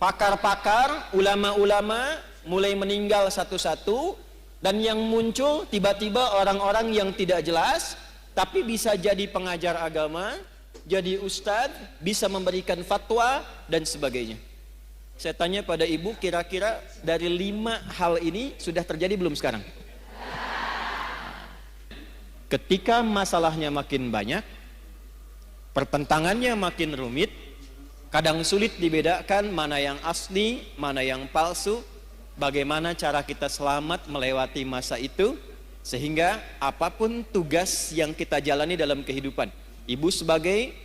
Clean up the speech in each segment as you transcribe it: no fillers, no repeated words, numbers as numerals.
pakar-pakar, ulama-ulama mulai meninggal satu-satu, dan yang muncul tiba-tiba orang-orang yang tidak jelas, tapi bisa jadi pengajar agama, jadi ustadz, bisa memberikan fatwa, dan sebagainya. Saya tanya pada ibu, kira-kira dari 5 hal ini sudah terjadi belum sekarang? Ketika masalahnya makin banyak, pertentangannya makin rumit, kadang sulit dibedakan mana yang asli, mana yang palsu, bagaimana cara kita selamat melewati masa itu, sehingga apapun tugas yang kita jalani dalam kehidupan, ibu sebagai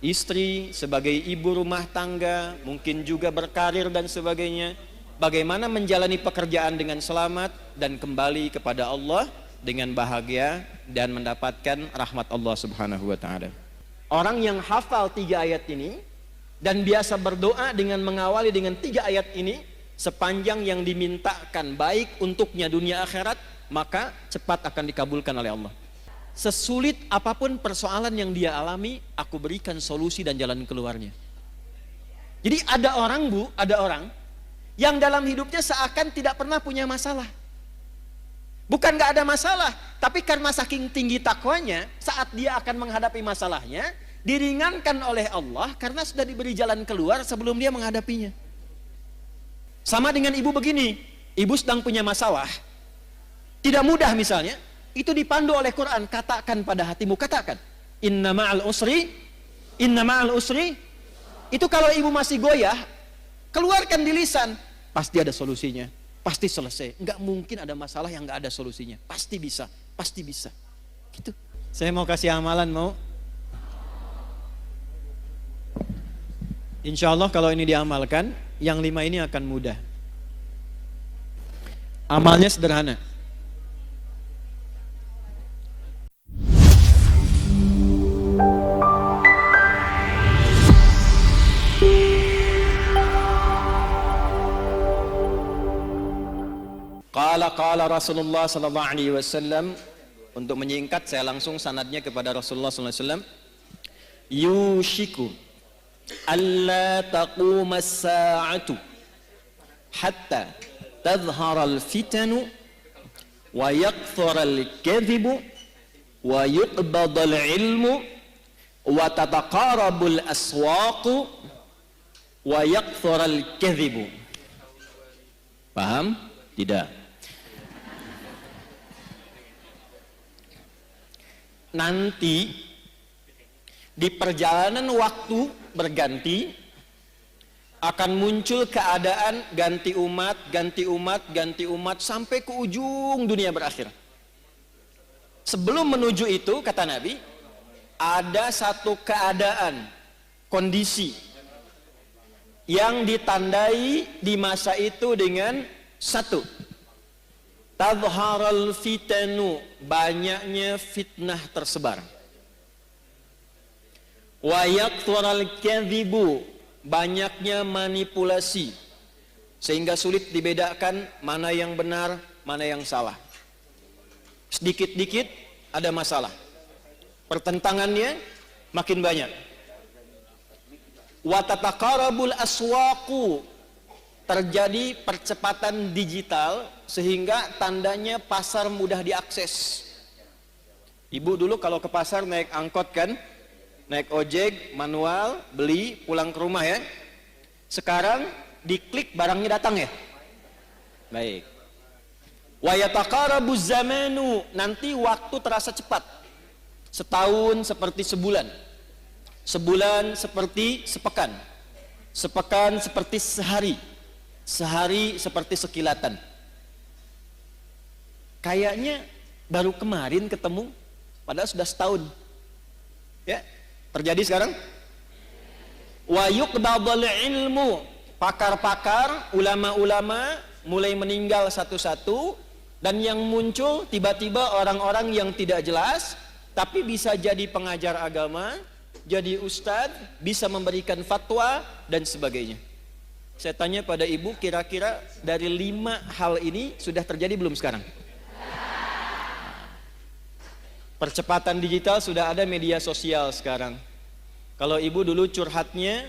istri, sebagai ibu rumah tangga, mungkin juga berkarir dan sebagainya, bagaimana menjalani pekerjaan dengan selamat dan kembali kepada Allah dengan bahagia dan mendapatkan rahmat Allah Subhanahu wa ta'ala. Orang yang hafal 3 ayat ini dan biasa berdoa dengan mengawali dengan 3 ayat ini, sepanjang yang dimintakan baik untuknya dunia akhirat, maka cepat akan dikabulkan oleh Allah. Sesulit apapun persoalan yang dia alami, aku berikan solusi dan jalan keluarnya. Jadi ada orang yang dalam hidupnya seakan tidak pernah punya masalah. Bukan gak ada masalah, tapi karena saking tinggi takwanya, saat dia akan menghadapi masalahnya, diringankan oleh Allah karena sudah diberi jalan keluar sebelum dia menghadapinya. Sama dengan ibu begini, ibu sedang punya masalah, tidak mudah misalnya, itu dipandu oleh Quran, katakan pada hatimu, katakan, inna ma'al usri, itu kalau ibu masih goyah, keluarkan di lisan, pasti ada solusinya, pasti selesai. Enggak mungkin ada masalah yang enggak ada solusinya, pasti bisa, gitu. Saya mau kasih amalan, mau? Insya Allah kalau ini diamalkan, yang 5 ini akan mudah. Amalnya sederhana. Qala Rasulullah sallallahu alaihi wasallam. Untuk menyingkat, saya langsung sanadnya kepada Rasulullah sallallahu alaihi wasallam. Yushiku alla taquma as-sa'atu hatta tadhhara al-fitanu wa yakthura al-kadhibu wa yuqbada al-ilmu wa tataqarabu al-aswaqu wa yakthura al-kadhibu. Paham? Tidak. Nanti di perjalanan waktu berganti akan muncul keadaan ganti umat sampai ke ujung dunia berakhir. Sebelum menuju itu, kata Nabi, ada satu keadaan, kondisi yang ditandai di masa itu dengan 1, tadharal fitanu, banyaknya fitnah tersebar. Wa yakthural kadhibu, banyaknya manipulasi, sehingga sulit dibedakan mana yang benar, mana yang salah. Sedikit-dikit ada masalah, pertentangannya makin banyak. Wa tataqarabul aswaqu, terjadi percepatan digital sehingga tandanya pasar mudah diakses. Ibu dulu kalau ke pasar naik angkot kan, naik ojek manual, beli pulang ke rumah ya. Sekarang diklik barangnya datang ya. Baik. Wa yataqarabuz zamanu, nanti waktu terasa cepat. Setahun seperti sebulan, sebulan seperti sepekan, sepekan seperti sehari, sehari seperti sekilatan. Kayaknya baru kemarin ketemu, padahal sudah setahun. Ya, terjadi sekarang. Wa yuqbadul ilmu, pakar-pakar, ulama-ulama mulai meninggal satu-satu, dan yang muncul tiba-tiba orang-orang yang tidak jelas, tapi bisa jadi pengajar agama, jadi ustadz, bisa memberikan fatwa dan sebagainya. Saya tanya pada ibu, kira-kira dari 5 hal ini sudah terjadi belum sekarang? Percepatan digital, sudah ada media sosial sekarang. Kalau ibu dulu curhatnya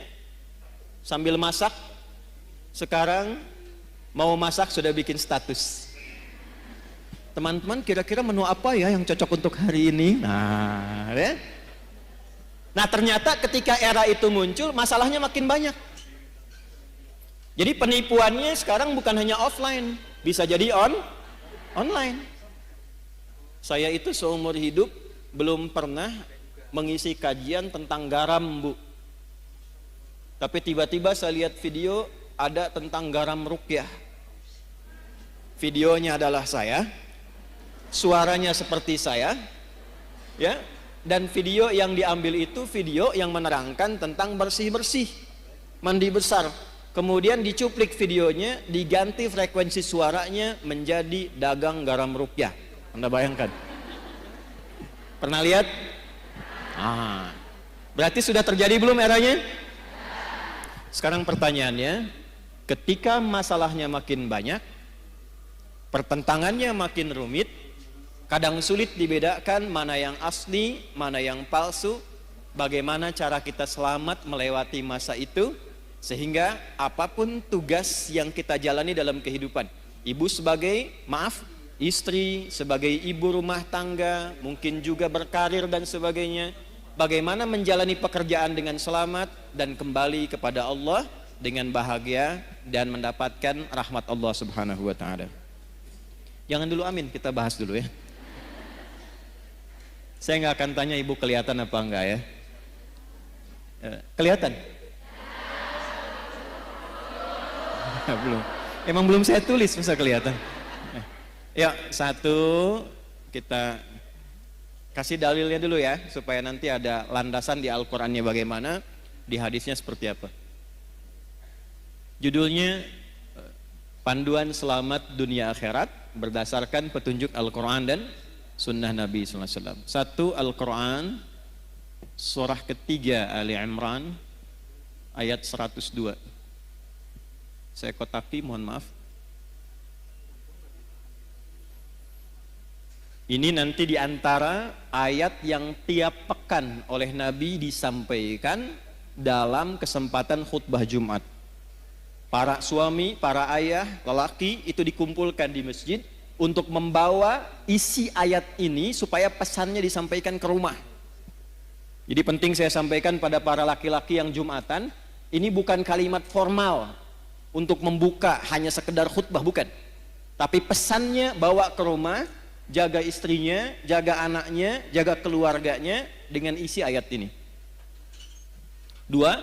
sambil masak, Sekarang mau masak sudah bikin status. Teman-teman kira-kira menu apa ya yang cocok untuk hari ini? Nah, ya. Nah ternyata ketika era itu muncul, masalahnya makin banyak. Jadi penipuannya sekarang bukan hanya offline, bisa jadi online. Saya itu seumur hidup belum pernah mengisi kajian tentang garam, Bu. Tapi tiba-tiba saya lihat video ada tentang garam ruqyah. Videonya adalah saya, suaranya seperti saya, ya. Dan video yang diambil itu video yang menerangkan tentang bersih-bersih, mandi besar. Kemudian dicuplik videonya, diganti frekuensi suaranya menjadi dagang garam ruqyah. Anda bayangkan? Pernah lihat? Berarti sudah terjadi belum eranya? Sekarang pertanyaannya, ketika masalahnya makin banyak, pertentangannya makin rumit, kadang sulit dibedakan mana yang asli, mana yang palsu, bagaimana cara kita selamat melewati masa itu, sehingga apapun tugas yang kita jalani dalam kehidupan, ibu sebagai, istri, sebagai ibu rumah tangga, mungkin juga berkarir dan sebagainya, bagaimana menjalani pekerjaan dengan selamat dan kembali kepada Allah dengan bahagia dan mendapatkan rahmat Allah Subhanahu wa ta'ala. Jangan dulu amin, kita bahas dulu ya. Saya nggak akan tanya ibu kelihatan apa enggak ya. Kelihatan? Belum. Emang belum saya tulis, masa kelihatan? Ya, satu, kita kasih dalilnya dulu ya, supaya nanti ada landasan di Al-Qur'annya bagaimana, di hadisnya seperti apa. Judulnya Panduan Selamat Dunia Akhirat berdasarkan petunjuk Al-Quran dan Sunnah Nabi SAW. Satu, Al-Quran surah ketiga Ali Imran ayat 102. Saya kotaki, mohon maaf. Ini nanti diantara ayat yang tiap pekan oleh Nabi disampaikan dalam kesempatan khutbah Jumat. Para suami, para ayah, lelaki itu dikumpulkan di masjid untuk membawa isi ayat ini supaya pesannya disampaikan ke rumah. Jadi penting saya sampaikan pada para laki-laki yang Jumatan, ini bukan kalimat formal untuk membuka hanya sekedar khutbah, bukan. Tapi pesannya bawa ke rumah, jaga istrinya, jaga anaknya, jaga keluarganya dengan isi ayat ini. Dua,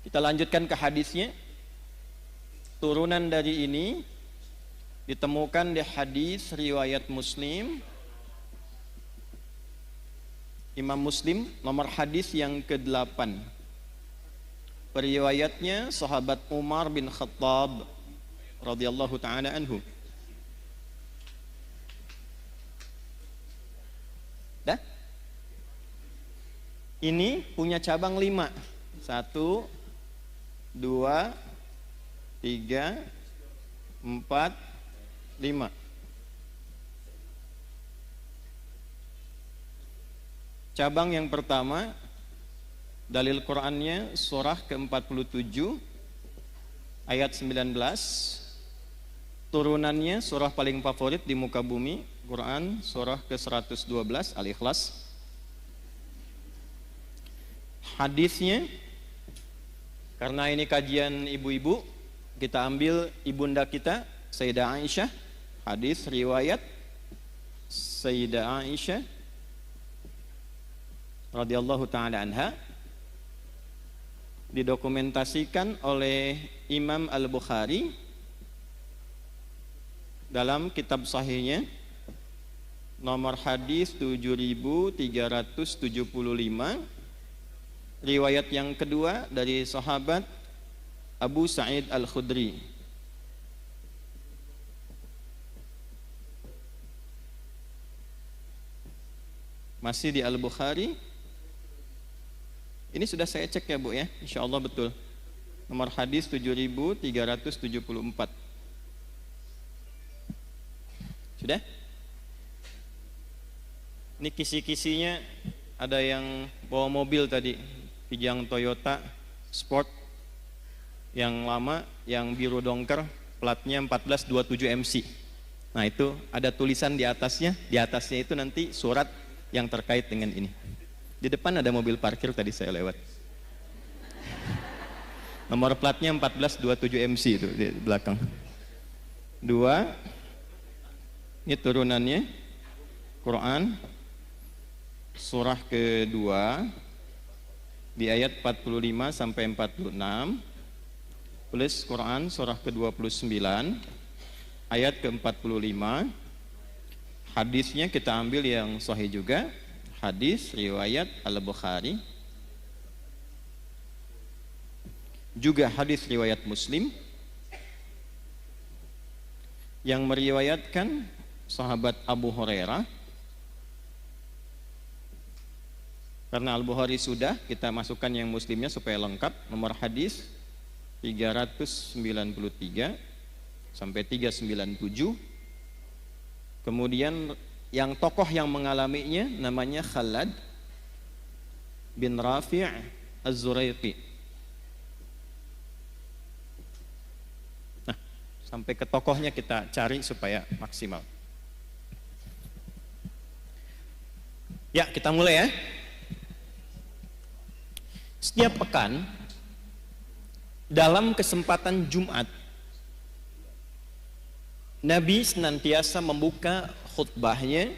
kita lanjutkan ke hadisnya. Turunan dari ini ditemukan di hadis riwayat Muslim, Imam Muslim, nomor hadis yang ke-8. Periwayatnya sahabat Umar bin Khattab radhiyallahu taala anhu. Dah? Ini punya cabang 5. 1, 2, 3, 4, 5. Cabang yang pertama, dalil Qur'annya surah ke-47 ayat 19. Turunannya surah paling favorit di muka bumi, Quran surah ke-112 Al-Ikhlas. Hadisnya, karena ini kajian ibu-ibu, kita ambil ibunda kita Sayyidah Aisyah. Hadis riwayat Sayyidah Aisyah radhiyallahu taala anha, didokumentasikan oleh Imam Al-Bukhari dalam kitab sahihnya nomor hadis 7375. Riwayat yang kedua dari sahabat Abu Sa'id Al-Khudri. Masih di Al-Bukhari. Ini sudah saya cek ya Bu ya, insya Allah betul. Nomor hadis 7374. Sudah? Ini kisi-kisinya, ada yang bawa mobil tadi, Kijang Toyota Sport. Yang lama, yang biru dongker, platnya 1427 MC. Nah itu ada tulisan di atasnya itu nanti surat yang terkait dengan ini. Di depan ada mobil parkir tadi saya lewat. Nomor platnya 1427 MC itu di belakang. 2, ini turunannya, Quran, surah kedua, di ayat 45 sampai 46, plus Quran surah ke-29, ayat ke-45. Hadisnya kita ambil yang sahih juga, hadis riwayat Al-Bukhari, juga hadis riwayat Muslim, yang meriwayatkan sahabat Abu Hurairah. Karena Al-Bukhari sudah, kita masukkan yang Muslimnya supaya lengkap. Nomor hadis 393 sampai 397. Kemudian yang tokoh yang mengalaminya namanya Khalad bin Rafi' Az-Zuraiqi. Nah, sampai ke tokohnya kita cari supaya maksimal. Ya, kita mulai ya. Setiap pekan dalam kesempatan Jumat, Nabi senantiasa membuka khutbahnya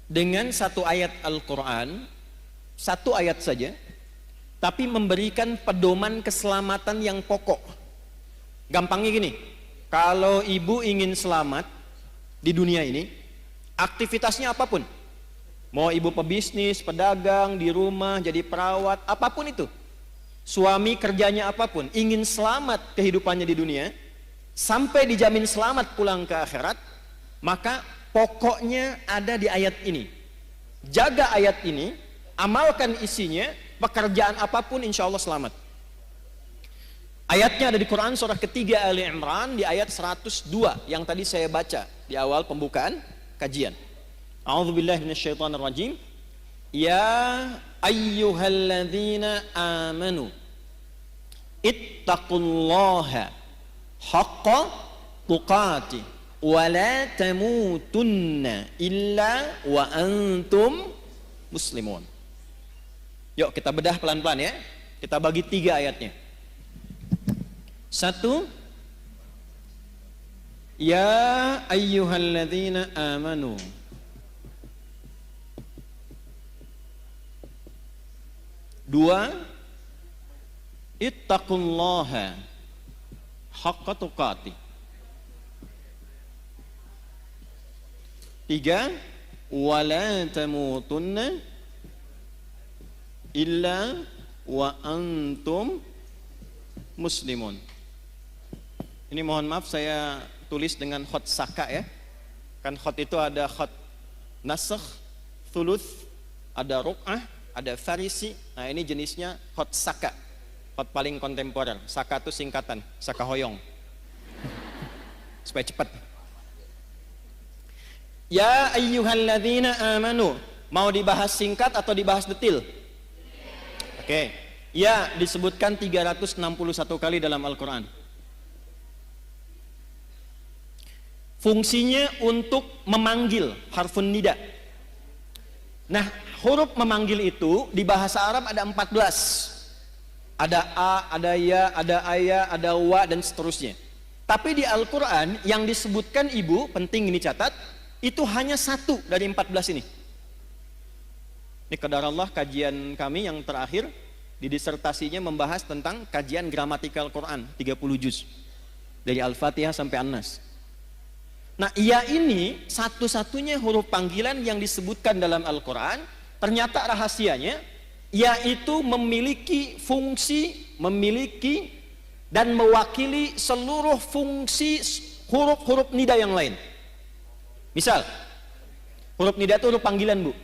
dengan satu ayat Al-Quran, satu ayat saja, tapi memberikan pedoman keselamatan yang pokok. Gampangnya gini, kalau ibu ingin selamat di dunia ini, aktivitasnya apapun, mau ibu pebisnis, pedagang, di rumah, jadi perawat, apapun itu, suami kerjanya apapun, ingin selamat kehidupannya di dunia, sampai dijamin selamat pulang ke akhirat, maka pokoknya ada di ayat ini. Jaga ayat ini, amalkan isinya, pekerjaan apapun insya Allah selamat. Ayatnya ada di Quran surah ketiga Ali Imran di ayat 102 yang tadi saya baca di awal pembukaan kajian. A'udzubillahi minasyaitonirrajim. Ya ayyuhalladzina amanu ittaqullaha haqqa tuqati wa la tamutunna illa wa antum muslimun. Yuk kita bedah pelan-pelan ya. Kita bagi 3 ayatnya. 1, ya ayyuhalladzina amanu. 2, ittaqullaha haqqa tuqati. 3, wala tamutunna illa wa antum muslimun. Ini mohon maaf saya tulis dengan khot saka ya. Kan khot itu ada khot nasakh, thuluth, ada ruk'ah, ada farisi. Nah ini jenisnya khot saka, khot paling kontemporer. Saka itu singkatan, saka hoyong, supaya cepat. Ya ayyuhalladzina amanu. Mau dibahas singkat atau dibahas detil? Oke. Ya, disebutkan 361 kali dalam Al-Quran. Fungsinya untuk memanggil, harfun nida. Nah, huruf memanggil itu di bahasa Arab ada 14. Ada a, ada ya, ada aya, ada wa, dan seterusnya. Tapi di Al-Quran yang disebutkan ibu, penting ini catat, itu hanya 1 dari 14 ini. Ini qadarullah kajian kami yang terakhir di disertasinya membahas tentang kajian gramatikal Quran 30 juz dari Al-Fatihah sampai An-Nas. Nah, ya ini satu-satunya huruf panggilan yang disebutkan dalam Al-Quran. Ternyata rahasianya yaitu memiliki fungsi, memiliki dan mewakili seluruh fungsi huruf-huruf nida yang lain. Misal, huruf nida itu huruf panggilan, Bu.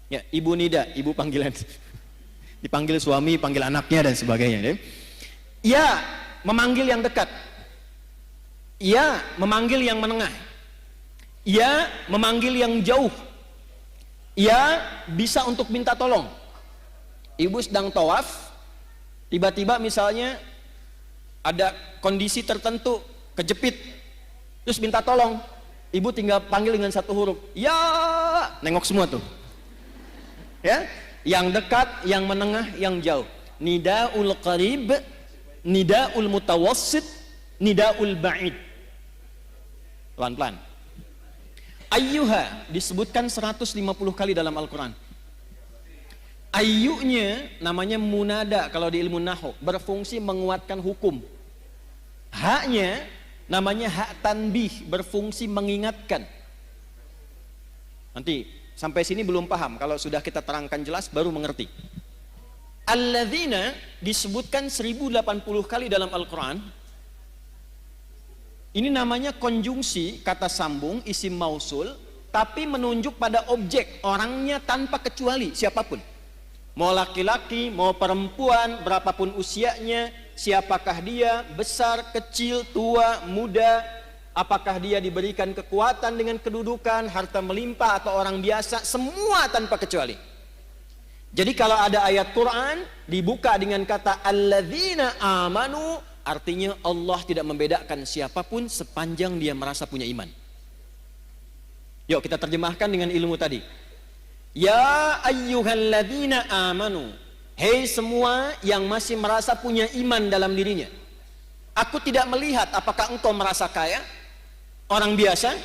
Ya, ibu nida, ibu panggilan. Dipanggil suami, panggil anaknya dan sebagainya. Ya, memanggil yang dekat. Ya, memanggil yang menengah. Ya, memanggil yang jauh. Ya, bisa untuk minta tolong. Ibu sedang tawaf, Tiba-tiba misalnya ada kondisi tertentu, kejepit, terus minta tolong, ibu tinggal panggil dengan satu huruf, ya, nengok semua tuh, ya, yang dekat, yang menengah, yang jauh. Nidaul qarib, nidaul mutawassit, nidaul ba'id. Pelan-pelan. Ayyuha disebutkan 150 kali dalam Al-Quran. Ayyunya namanya munada kalau di ilmu nahwu, berfungsi menguatkan hukum. Haknya namanya hak tanbih, berfungsi mengingatkan. Nanti sampai sini belum paham, kalau sudah kita terangkan jelas baru mengerti. Alladzina disebutkan 1080 kali dalam Al-Quran. Ini namanya konjungsi, kata sambung, isim mausul, tapi menunjuk pada objek, orangnya tanpa kecuali, siapapun. Mau laki-laki, mau perempuan, berapapun usianya, siapakah dia, besar, kecil, tua, muda, apakah dia diberikan kekuatan dengan kedudukan, harta melimpah atau orang biasa, semua tanpa kecuali. Jadi kalau ada ayat Quran dibuka dengan kata alladzina amanu, artinya Allah tidak membedakan siapapun sepanjang dia merasa punya iman. Yuk kita terjemahkan dengan ilmu tadi. Ya ayyuhalladzina amanu, hei semua yang masih merasa punya iman dalam dirinya. Aku tidak melihat apakah engkau merasa kaya, orang biasa,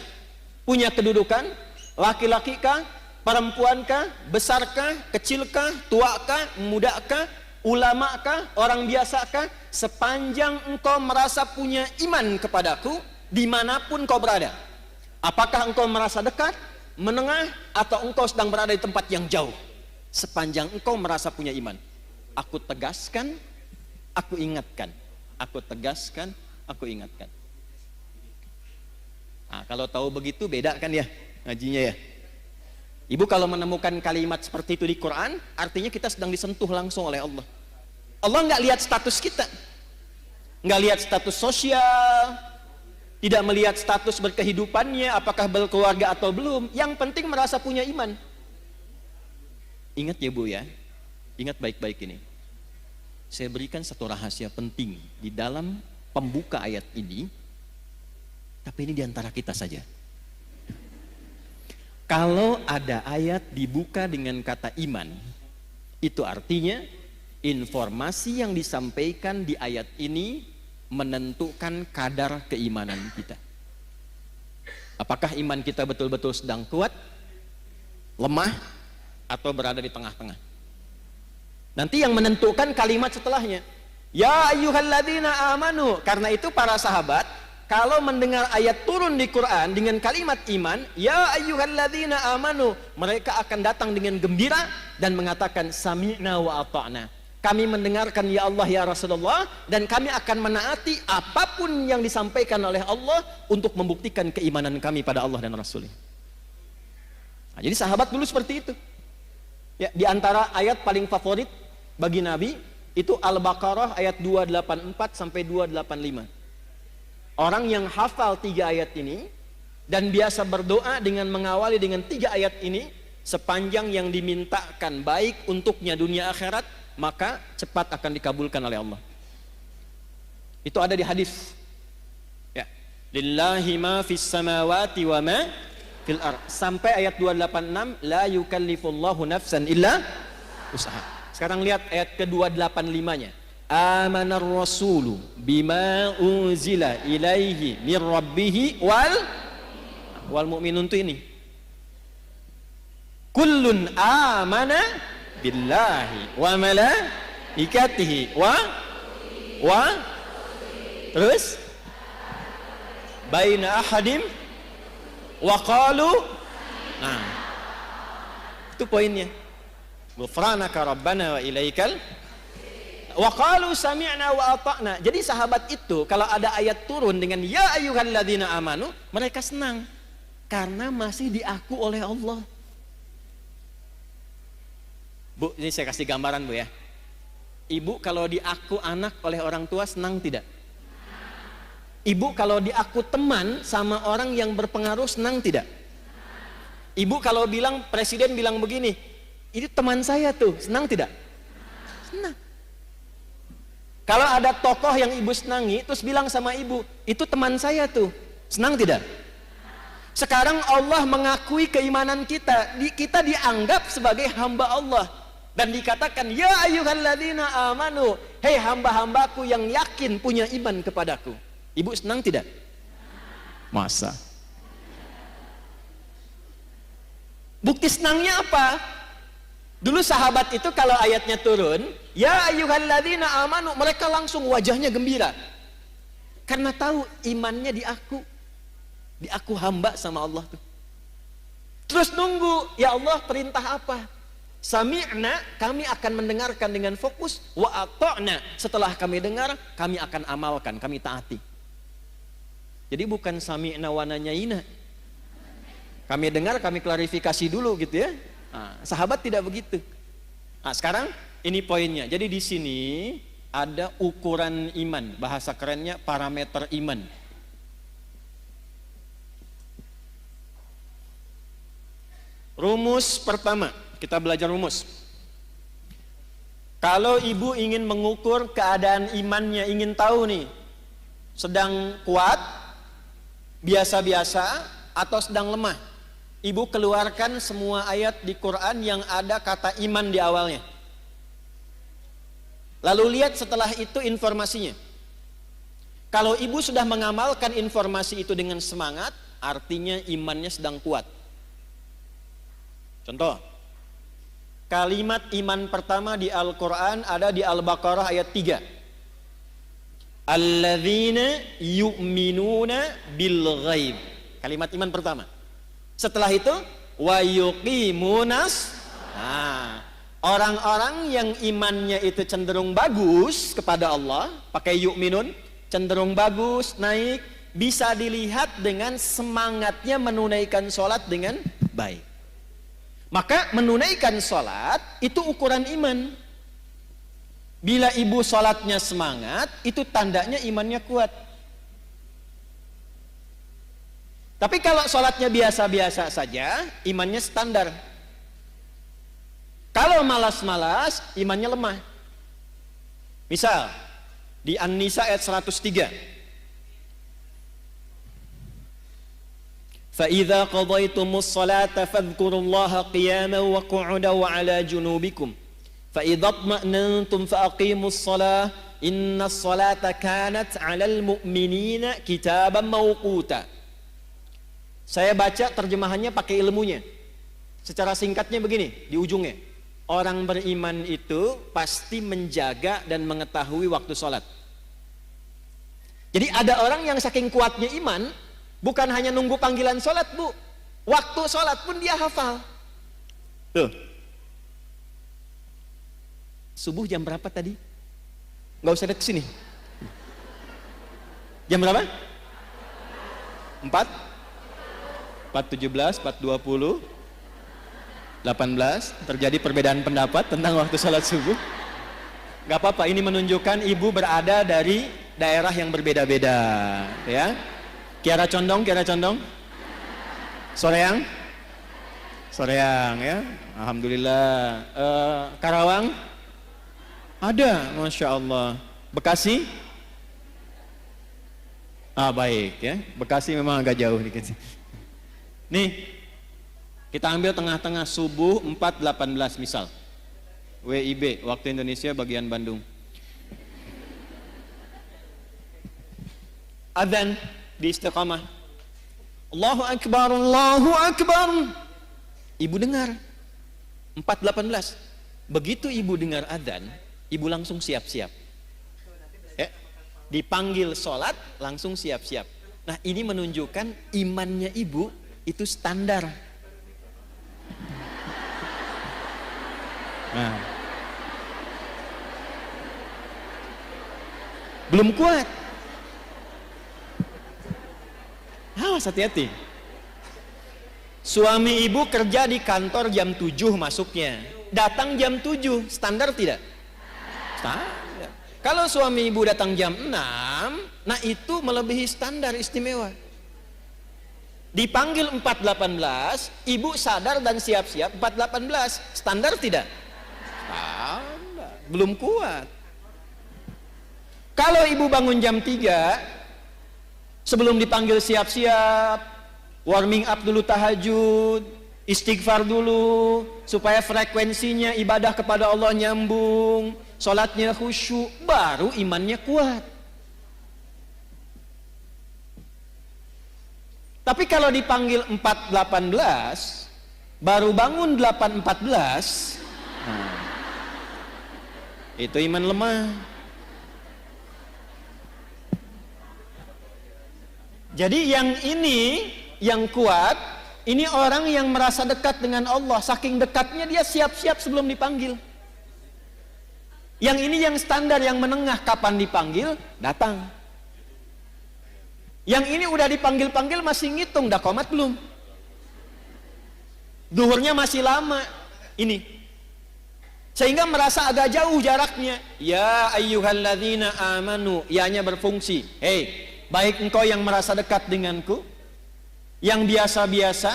punya kedudukan, laki-laki kah, perempuan kah, besar kah, kecil kah, tua kah, muda kah, ulama kah, orang biasa kah, sepanjang engkau merasa punya iman kepadaku, dimanapun kau berada. Apakah engkau merasa dekat, menengah, atau engkau sedang berada di tempat yang jauh, sepanjang engkau merasa punya iman, aku tegaskan, aku ingatkan, aku tegaskan, aku ingatkan. Nah, kalau tahu begitu beda kan ya ngajinya ya. Ibu kalau menemukan kalimat seperti itu di Quran, artinya kita sedang disentuh langsung oleh Allah. Allah nggak lihat status kita, nggak lihat status sosial, tidak melihat status berkehidupannya, apakah berkeluarga atau belum. Yang penting merasa punya iman. Ingat ya Bu ya, ingat baik-baik ini. Saya berikan satu rahasia penting di dalam pembuka ayat ini, tapi ini diantara kita saja. Kalau ada ayat dibuka dengan kata iman, itu artinya informasi yang disampaikan di ayat ini menentukan kadar keimanan kita. Apakah iman kita betul-betul sedang kuat, lemah, atau berada di tengah-tengah. Nanti yang menentukan kalimat setelahnya, ya ayyuhalladzina amanu. Karena itu para sahabat kalau mendengar ayat turun di Quran dengan kalimat iman, ya ayyuhalladzina amanu, mereka akan datang dengan gembira dan mengatakan sami'na wa ata'na. Kami mendengarkan ya Allah ya Rasulullah, dan kami akan menaati apapun yang disampaikan oleh Allah untuk membuktikan keimanan kami pada Allah dan Rasulnya. Nah, jadi sahabat dulu seperti itu. Ya, di antara ayat paling favorit bagi Nabi itu Al-Baqarah ayat 284 sampai 285. Orang yang hafal 3 ayat ini dan biasa berdoa dengan mengawali dengan 3 ayat ini, sepanjang yang dimintakan baik untuknya dunia akhirat, maka cepat akan dikabulkan oleh Allah. Itu ada di hadis. Ya, lillahi ma fis samawati wa ma fil ard. Sampai ayat 286, la yukallifullahu nafsan illa usaha. Sekarang lihat ayat ke-285-nya. Amanar rasulu bima unzila ilaihi mir rabbih wal mu'minun, itu ini. Kullun amana billahi wa malaikatihi wa terus baina ahadim wa qalu. Nah, itu poinnya. Ghufranaka rabbana wa ilaikal wa qalu sami'na wa ata'na. Jadi sahabat itu kalau ada ayat turun dengan ya ayyuhalladzina amanu, mereka senang karena masih diaku oleh Allah. Bu, ini saya kasih gambaran Bu ya. Ibu kalau diaku anak oleh orang tua senang tidak? Ibu kalau diaku teman sama orang yang berpengaruh senang tidak? Ibu kalau bilang, presiden bilang begini, ini teman saya tuh, senang tidak? Senang. Kalau ada tokoh yang ibu senangi, terus bilang sama ibu, itu teman saya tuh, senang tidak? Sekarang Allah mengakui keimanan kita, kita dianggap sebagai hamba Allah. Dan dikatakan, ya ayyuhalladzina amanu, hei hamba-hambaku yang yakin punya iman kepadaku. Ibu senang tidak? Masa? Bukti senangnya apa? Dulu sahabat itu kalau ayatnya turun, ya ayyuhalladzina amanu, mereka langsung wajahnya gembira. Karena tahu imannya di aku hamba sama Allah tuh. Terus nunggu, ya Allah perintah apa? Sami'na, kami akan mendengarkan dengan fokus, wa ata'na, setelah kami dengar, kami akan amalkan, kami taati. Jadi bukan sami'na wa nanyaina. Kami dengar, kami klarifikasi dulu gitu ya. Nah, sahabat tidak begitu. Nah, sekarang ini poinnya. Jadi di sini ada ukuran iman, bahasa kerennya parameter iman. Rumus pertama, kita belajar rumus. Kalau ibu ingin mengukur keadaan imannya, ingin tahu nih, sedang kuat, biasa-biasa, atau sedang lemah, ibu keluarkan semua ayat di Quran yang ada kata iman di awalnya. Lalu lihat setelah itu informasinya. Kalau ibu sudah mengamalkan informasi itu dengan semangat, artinya imannya sedang kuat. Contoh, kalimat iman pertama di Al-Quran ada di Al-Baqarah ayat 3. Alladzina yu'minuna bil ghaib. Kalimat iman pertama. Setelah itu wa yuqimunas. Nah, orang-orang yang imannya itu cenderung bagus kepada Allah, pakai yu'minun, cenderung bagus, naik, bisa dilihat dengan semangatnya menunaikan sholat dengan baik. Maka menunaikan sholat itu ukuran iman. Bila ibu sholatnya semangat, itu tandanya imannya kuat. Tapi kalau sholatnya biasa-biasa saja, imannya standar. Kalau malas-malas, imannya lemah. Misal, di An-Nisa ayat 103. فَإِذَا قَضَيْتُمُ الصَّلَاةَ فَاذْكُرُوا اللَّهَ قِيَامًا وَقُعُودًا وَعَلَى جُنُوبِكُمْ فَإِذَا اطْمَأْنَنْتُمْ فَأَقِيمُوا الصَّلَاةَ إِنَّ الصَّلَاةَ كَانَتْ عَلَى الْمُؤْمِنِينَ كِتَابًا مَوْقُوتًا. Saya baca terjemahannya pakai ilmunya. Secara singkatnya begini, di ujungnya. Orang beriman itu pasti menjaga dan mengetahui waktu sholat. Jadi ada orang yang saking kuatnya iman, bukan hanya nunggu panggilan sholat, bu, waktu sholat pun dia hafal. Tuh, subuh jam berapa tadi? Nggak usah deket sini. Jam berapa? 4:17, 4:20, 18. Terjadi perbedaan pendapat tentang waktu sholat subuh. Gak apa-apa, ini menunjukkan ibu berada dari daerah yang berbeda-beda, ya. Kiara Condong, Soreang, ya. Alhamdulillah. Karawang, ada, masya Allah. Bekasi, baik ya. Bekasi memang agak jauh dikit. Nih, kita ambil tengah-tengah subuh 4:18 misal. WIB, waktu Indonesia bagian Bandung. Adzan di Istiqamah. Allahu Akbar, Allahu Akbar. Ibu dengar 4:18. Begitu ibu dengar adzan, ibu langsung siap-siap. Dipanggil sholat, langsung siap-siap. Nah, ini menunjukkan imannya ibu itu standar. Nah, belum kuat. Awas, hati-hati. Suami ibu kerja di kantor jam 7 masuknya, datang jam 7, standar tidak? Standar. Kalau suami ibu datang jam 6, nah itu melebihi standar istimewa. Dipanggil 4:18, ibu sadar dan siap-siap 4:18, standar tidak? Standar. Belum kuat. Kalau ibu bangun jam 3, sebelum dipanggil siap-siap, warming up dulu tahajud, istighfar dulu, supaya frekuensinya ibadah kepada Allah nyambung, sholatnya khusyuk, baru imannya kuat. Tapi kalau dipanggil 4.18, baru bangun 8.14, nah, itu iman lemah. Jadi yang ini, yang kuat, ini orang yang merasa dekat dengan Allah. Saking dekatnya dia siap-siap sebelum dipanggil. Yang ini yang standar, yang menengah, kapan dipanggil, datang. Yang ini udah dipanggil-panggil masih ngitung, dah qomat belum? Duhurnya masih lama. Ini. Sehingga merasa agak jauh jaraknya. Ya ayyuhalladzina amanu, ya-nya berfungsi. Hei, baik engkau yang merasa dekat denganku, yang biasa-biasa,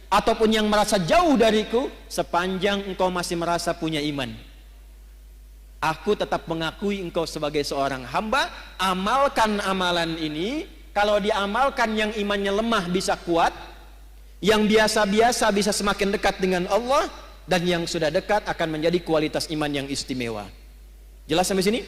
ataupun yang merasa jauh dariku, sepanjang engkau masih merasa punya iman, aku tetap mengakui engkau sebagai seorang hamba. Amalkan amalan ini. Kalau diamalkan, yang imannya lemah bisa kuat, yang biasa-biasa bisa semakin dekat dengan Allah, dan yang sudah dekat akan menjadi kualitas iman yang istimewa. Jelas sampai sini?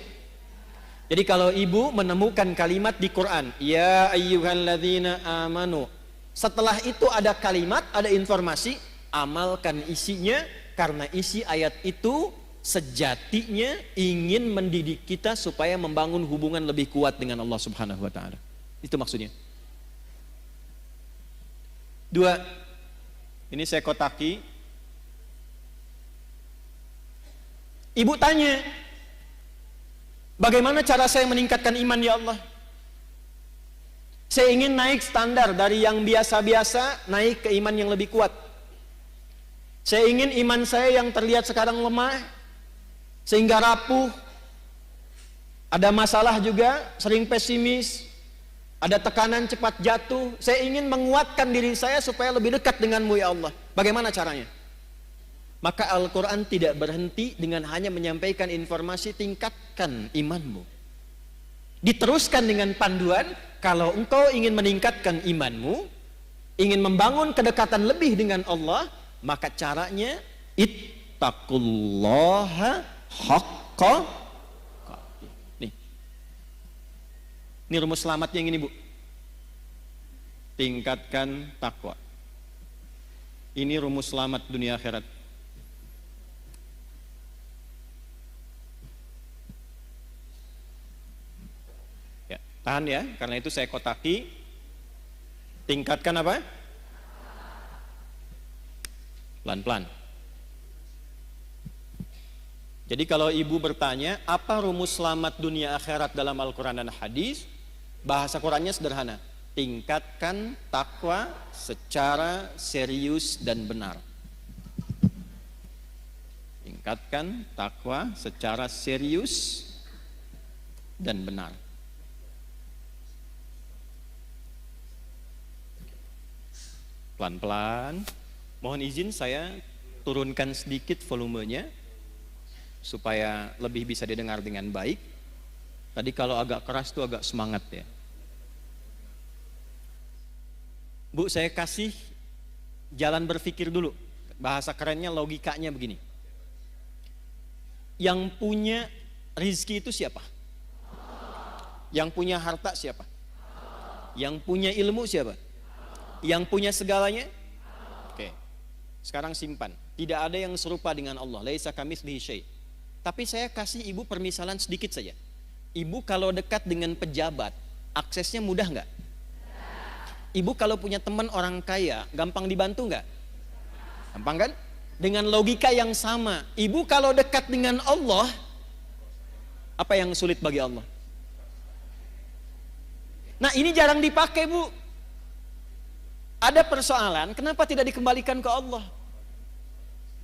Jadi kalau ibu menemukan kalimat di Quran, ya ayyuhalladzina amanu, setelah itu ada kalimat, ada informasi, amalkan isinya, karena isi ayat itu sejatinya ingin mendidik kita supaya membangun hubungan lebih kuat dengan Allah Subhanahu wa taala. Itu maksudnya. 2, ini saya kotaki. Ibu tanya, bagaimana cara saya meningkatkan iman ya Allah? Saya ingin naik standar dari yang biasa-biasa, naik ke iman yang lebih kuat. Saya ingin iman saya yang terlihat sekarang lemah, sehingga rapuh, ada masalah juga, sering pesimis, ada tekanan cepat jatuh. Saya ingin menguatkan diri saya supaya lebih dekat denganmu ya Allah. Bagaimana caranya? Maka Al-Quran tidak berhenti dengan hanya menyampaikan informasi, tingkatkan imanmu. Diteruskan dengan panduan, kalau engkau ingin meningkatkan imanmu, ingin membangun kedekatan lebih dengan Allah, maka caranya ittaqullaha haqqa. Ini rumus selamatnya yang ini, Bu. Tingkatkan takwa. Ini rumus selamat dunia akhirat. Ya, tahan ya, karena itu saya kotaki. Tingkatkan apa? Pelan-pelan. Jadi kalau ibu bertanya, apa rumus selamat dunia akhirat dalam Al-Quran dan hadis? Bahasa Qurannya sederhana, tingkatkan takwa secara serius dan benar. Tingkatkan takwa secara serius dan benar. Pelan-pelan. Mohon izin saya turunkan sedikit volumenya supaya lebih bisa didengar dengan baik. Tadi kalau agak keras tuh agak semangat ya. Bu, saya kasih jalan berpikir dulu. Bahasa kerennya, logikanya begini. Yang punya rizki itu siapa? Yang punya harta siapa? Yang punya ilmu siapa? Yang punya segalanya? Oke. Sekarang simpan. Tidak ada yang serupa dengan Allah. Laisa kamitslihi syai'. Tapi saya kasih ibu permisalan sedikit saja. Ibu kalau dekat dengan pejabat, aksesnya mudah nggak? Ibu kalau punya teman orang kaya, gampang dibantu nggak? Gampang kan? Dengan logika yang sama, ibu kalau dekat dengan Allah, apa yang sulit bagi Allah? Nah, ini jarang dipakai, Bu. Ada persoalan, kenapa tidak dikembalikan ke Allah?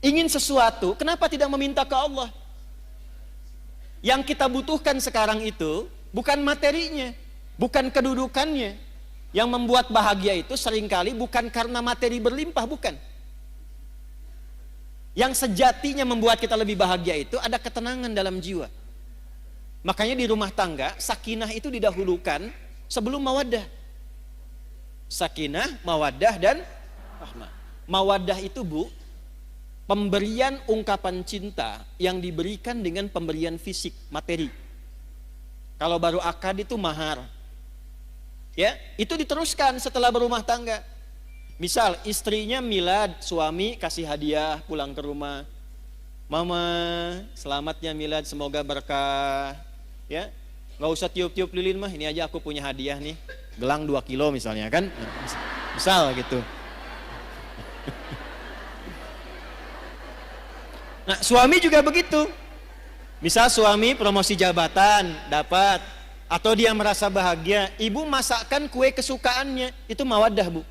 Ingin sesuatu, kenapa tidak meminta ke Allah? Yang kita butuhkan sekarang itu bukan materinya, bukan kedudukannya. Yang membuat bahagia itu seringkali bukan karena materi berlimpah, bukan. Yang sejatinya membuat kita lebih bahagia itu ada ketenangan dalam jiwa. Makanya di rumah tangga sakinah itu didahulukan sebelum mawaddah. Sakinah, mawaddah dan rahmah. Mawaddah itu Bu, pemberian ungkapan cinta yang diberikan dengan pemberian fisik, materi. Kalau baru akad itu mahar. Ya, itu diteruskan setelah berumah tangga. Misal istrinya milad, suami kasih hadiah pulang ke rumah. Mama, selamatnya milad, semoga berkah. Ya, nggak usah tiup-tiup lilin mah, ini aja aku punya hadiah nih, gelang 2 kilo misalnya kan. Misal gitu. Nah, suami juga begitu. Misal suami promosi jabatan dapat, atau dia merasa bahagia, ibu masakkan kue kesukaannya, itu mawaddah Bu.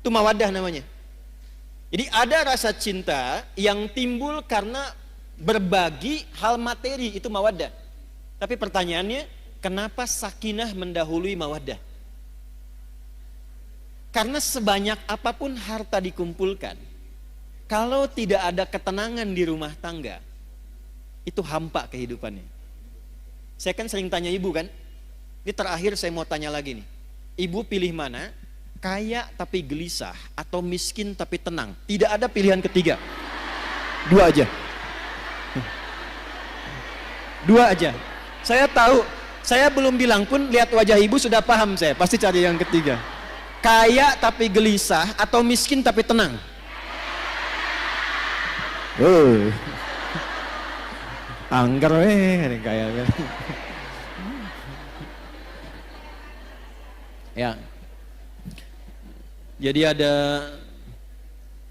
Itu mawaddah namanya. Jadi ada rasa cinta yang timbul karena berbagi hal materi, itu mawaddah. Tapi pertanyaannya, kenapa sakinah mendahului mawaddah? Karena sebanyak apapun harta dikumpulkan, kalau tidak ada ketenangan di rumah tangga, itu hampa kehidupannya. Saya kan sering tanya ibu kan, ini terakhir saya mau tanya lagi nih, ibu pilih mana? Kaya tapi gelisah atau miskin tapi tenang? Tidak ada pilihan ketiga. Dua aja. Dua aja. Saya tahu, saya belum bilang pun lihat wajah ibu sudah paham saya, pasti cari yang ketiga. Kaya tapi gelisah atau miskin tapi tenang? Angger weh kayak. Ya. Jadi ada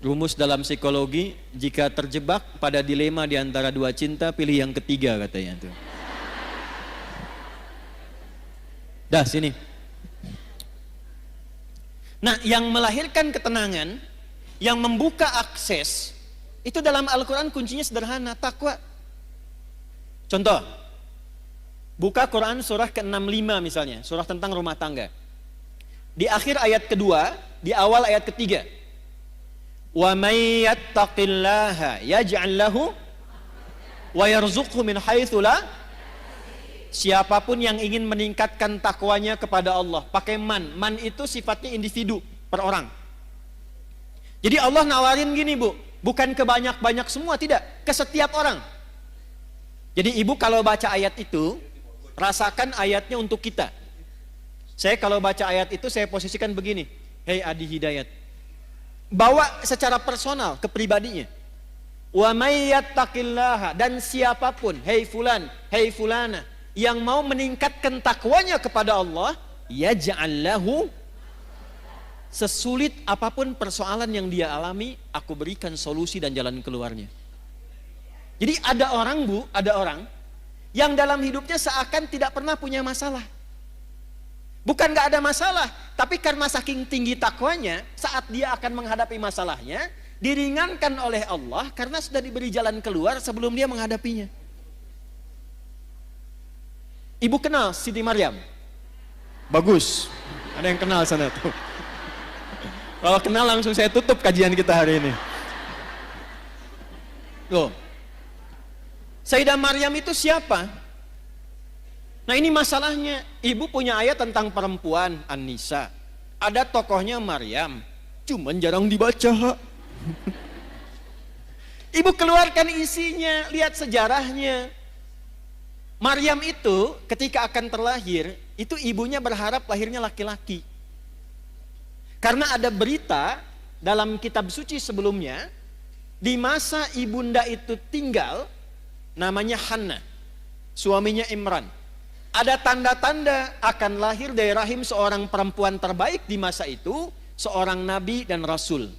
rumus dalam psikologi, jika terjebak pada dilema di antara dua cinta, pilih yang ketiga katanya tuh. Dah sini. Nah, yang melahirkan ketenangan, yang membuka akses, itu dalam Al-Quran kuncinya sederhana, takwa. Contoh, buka Quran surah ke-65 misalnya, surah tentang rumah tangga. Di akhir ayat kedua, di awal ayat ketiga, wa may yattaqillaha yaj'al lahu wa yarzuqhu min haitsu la. Siapapun yang ingin meningkatkan takwanya kepada Allah, pakai man itu sifatnya individu per orang. Jadi Allah nawarin gini Bu, bukan ke banyak-banyak semua, tidak, ke setiap orang. Jadi ibu kalau baca ayat itu, rasakan ayatnya untuk kita. Saya kalau baca ayat itu saya posisikan begini, hei Adi Hidayat, bawa secara personal ke pribadinya. Wa may yattaqillaha, dan siapapun, hei fulan, hei fulana, yang mau meningkatkan takwanya kepada Allah, yaj'al lahu, sesulit apapun persoalan yang dia alami, aku berikan solusi dan jalan keluarnya. Jadi ada orang Bu, ada orang yang dalam hidupnya seakan tidak pernah punya masalah. Bukan gak ada masalah, tapi karena saking tinggi takwanya, saat dia akan menghadapi masalahnya, diringankan oleh Allah karena sudah diberi jalan keluar sebelum dia menghadapinya. Ibu kenal Siti Maryam? Bagus, ada yang kenal sana tuh. Kalau kenal langsung saya tutup kajian kita hari ini. Loh, Sayyidah Maryam itu siapa? Nah ini masalahnya, ibu punya ayat tentang perempuan, An-Nisa. Ada tokohnya Maryam, cuman jarang dibaca. Ibu keluarkan isinya, lihat sejarahnya. Maryam itu ketika akan terlahir, itu ibunya berharap lahirnya laki-laki. Karena ada berita dalam kitab suci sebelumnya, di masa ibunda itu tinggal, namanya Hannah, suaminya Imran. Ada tanda-tanda akan lahir dari rahim seorang perempuan terbaik di masa itu, seorang nabi dan rasul.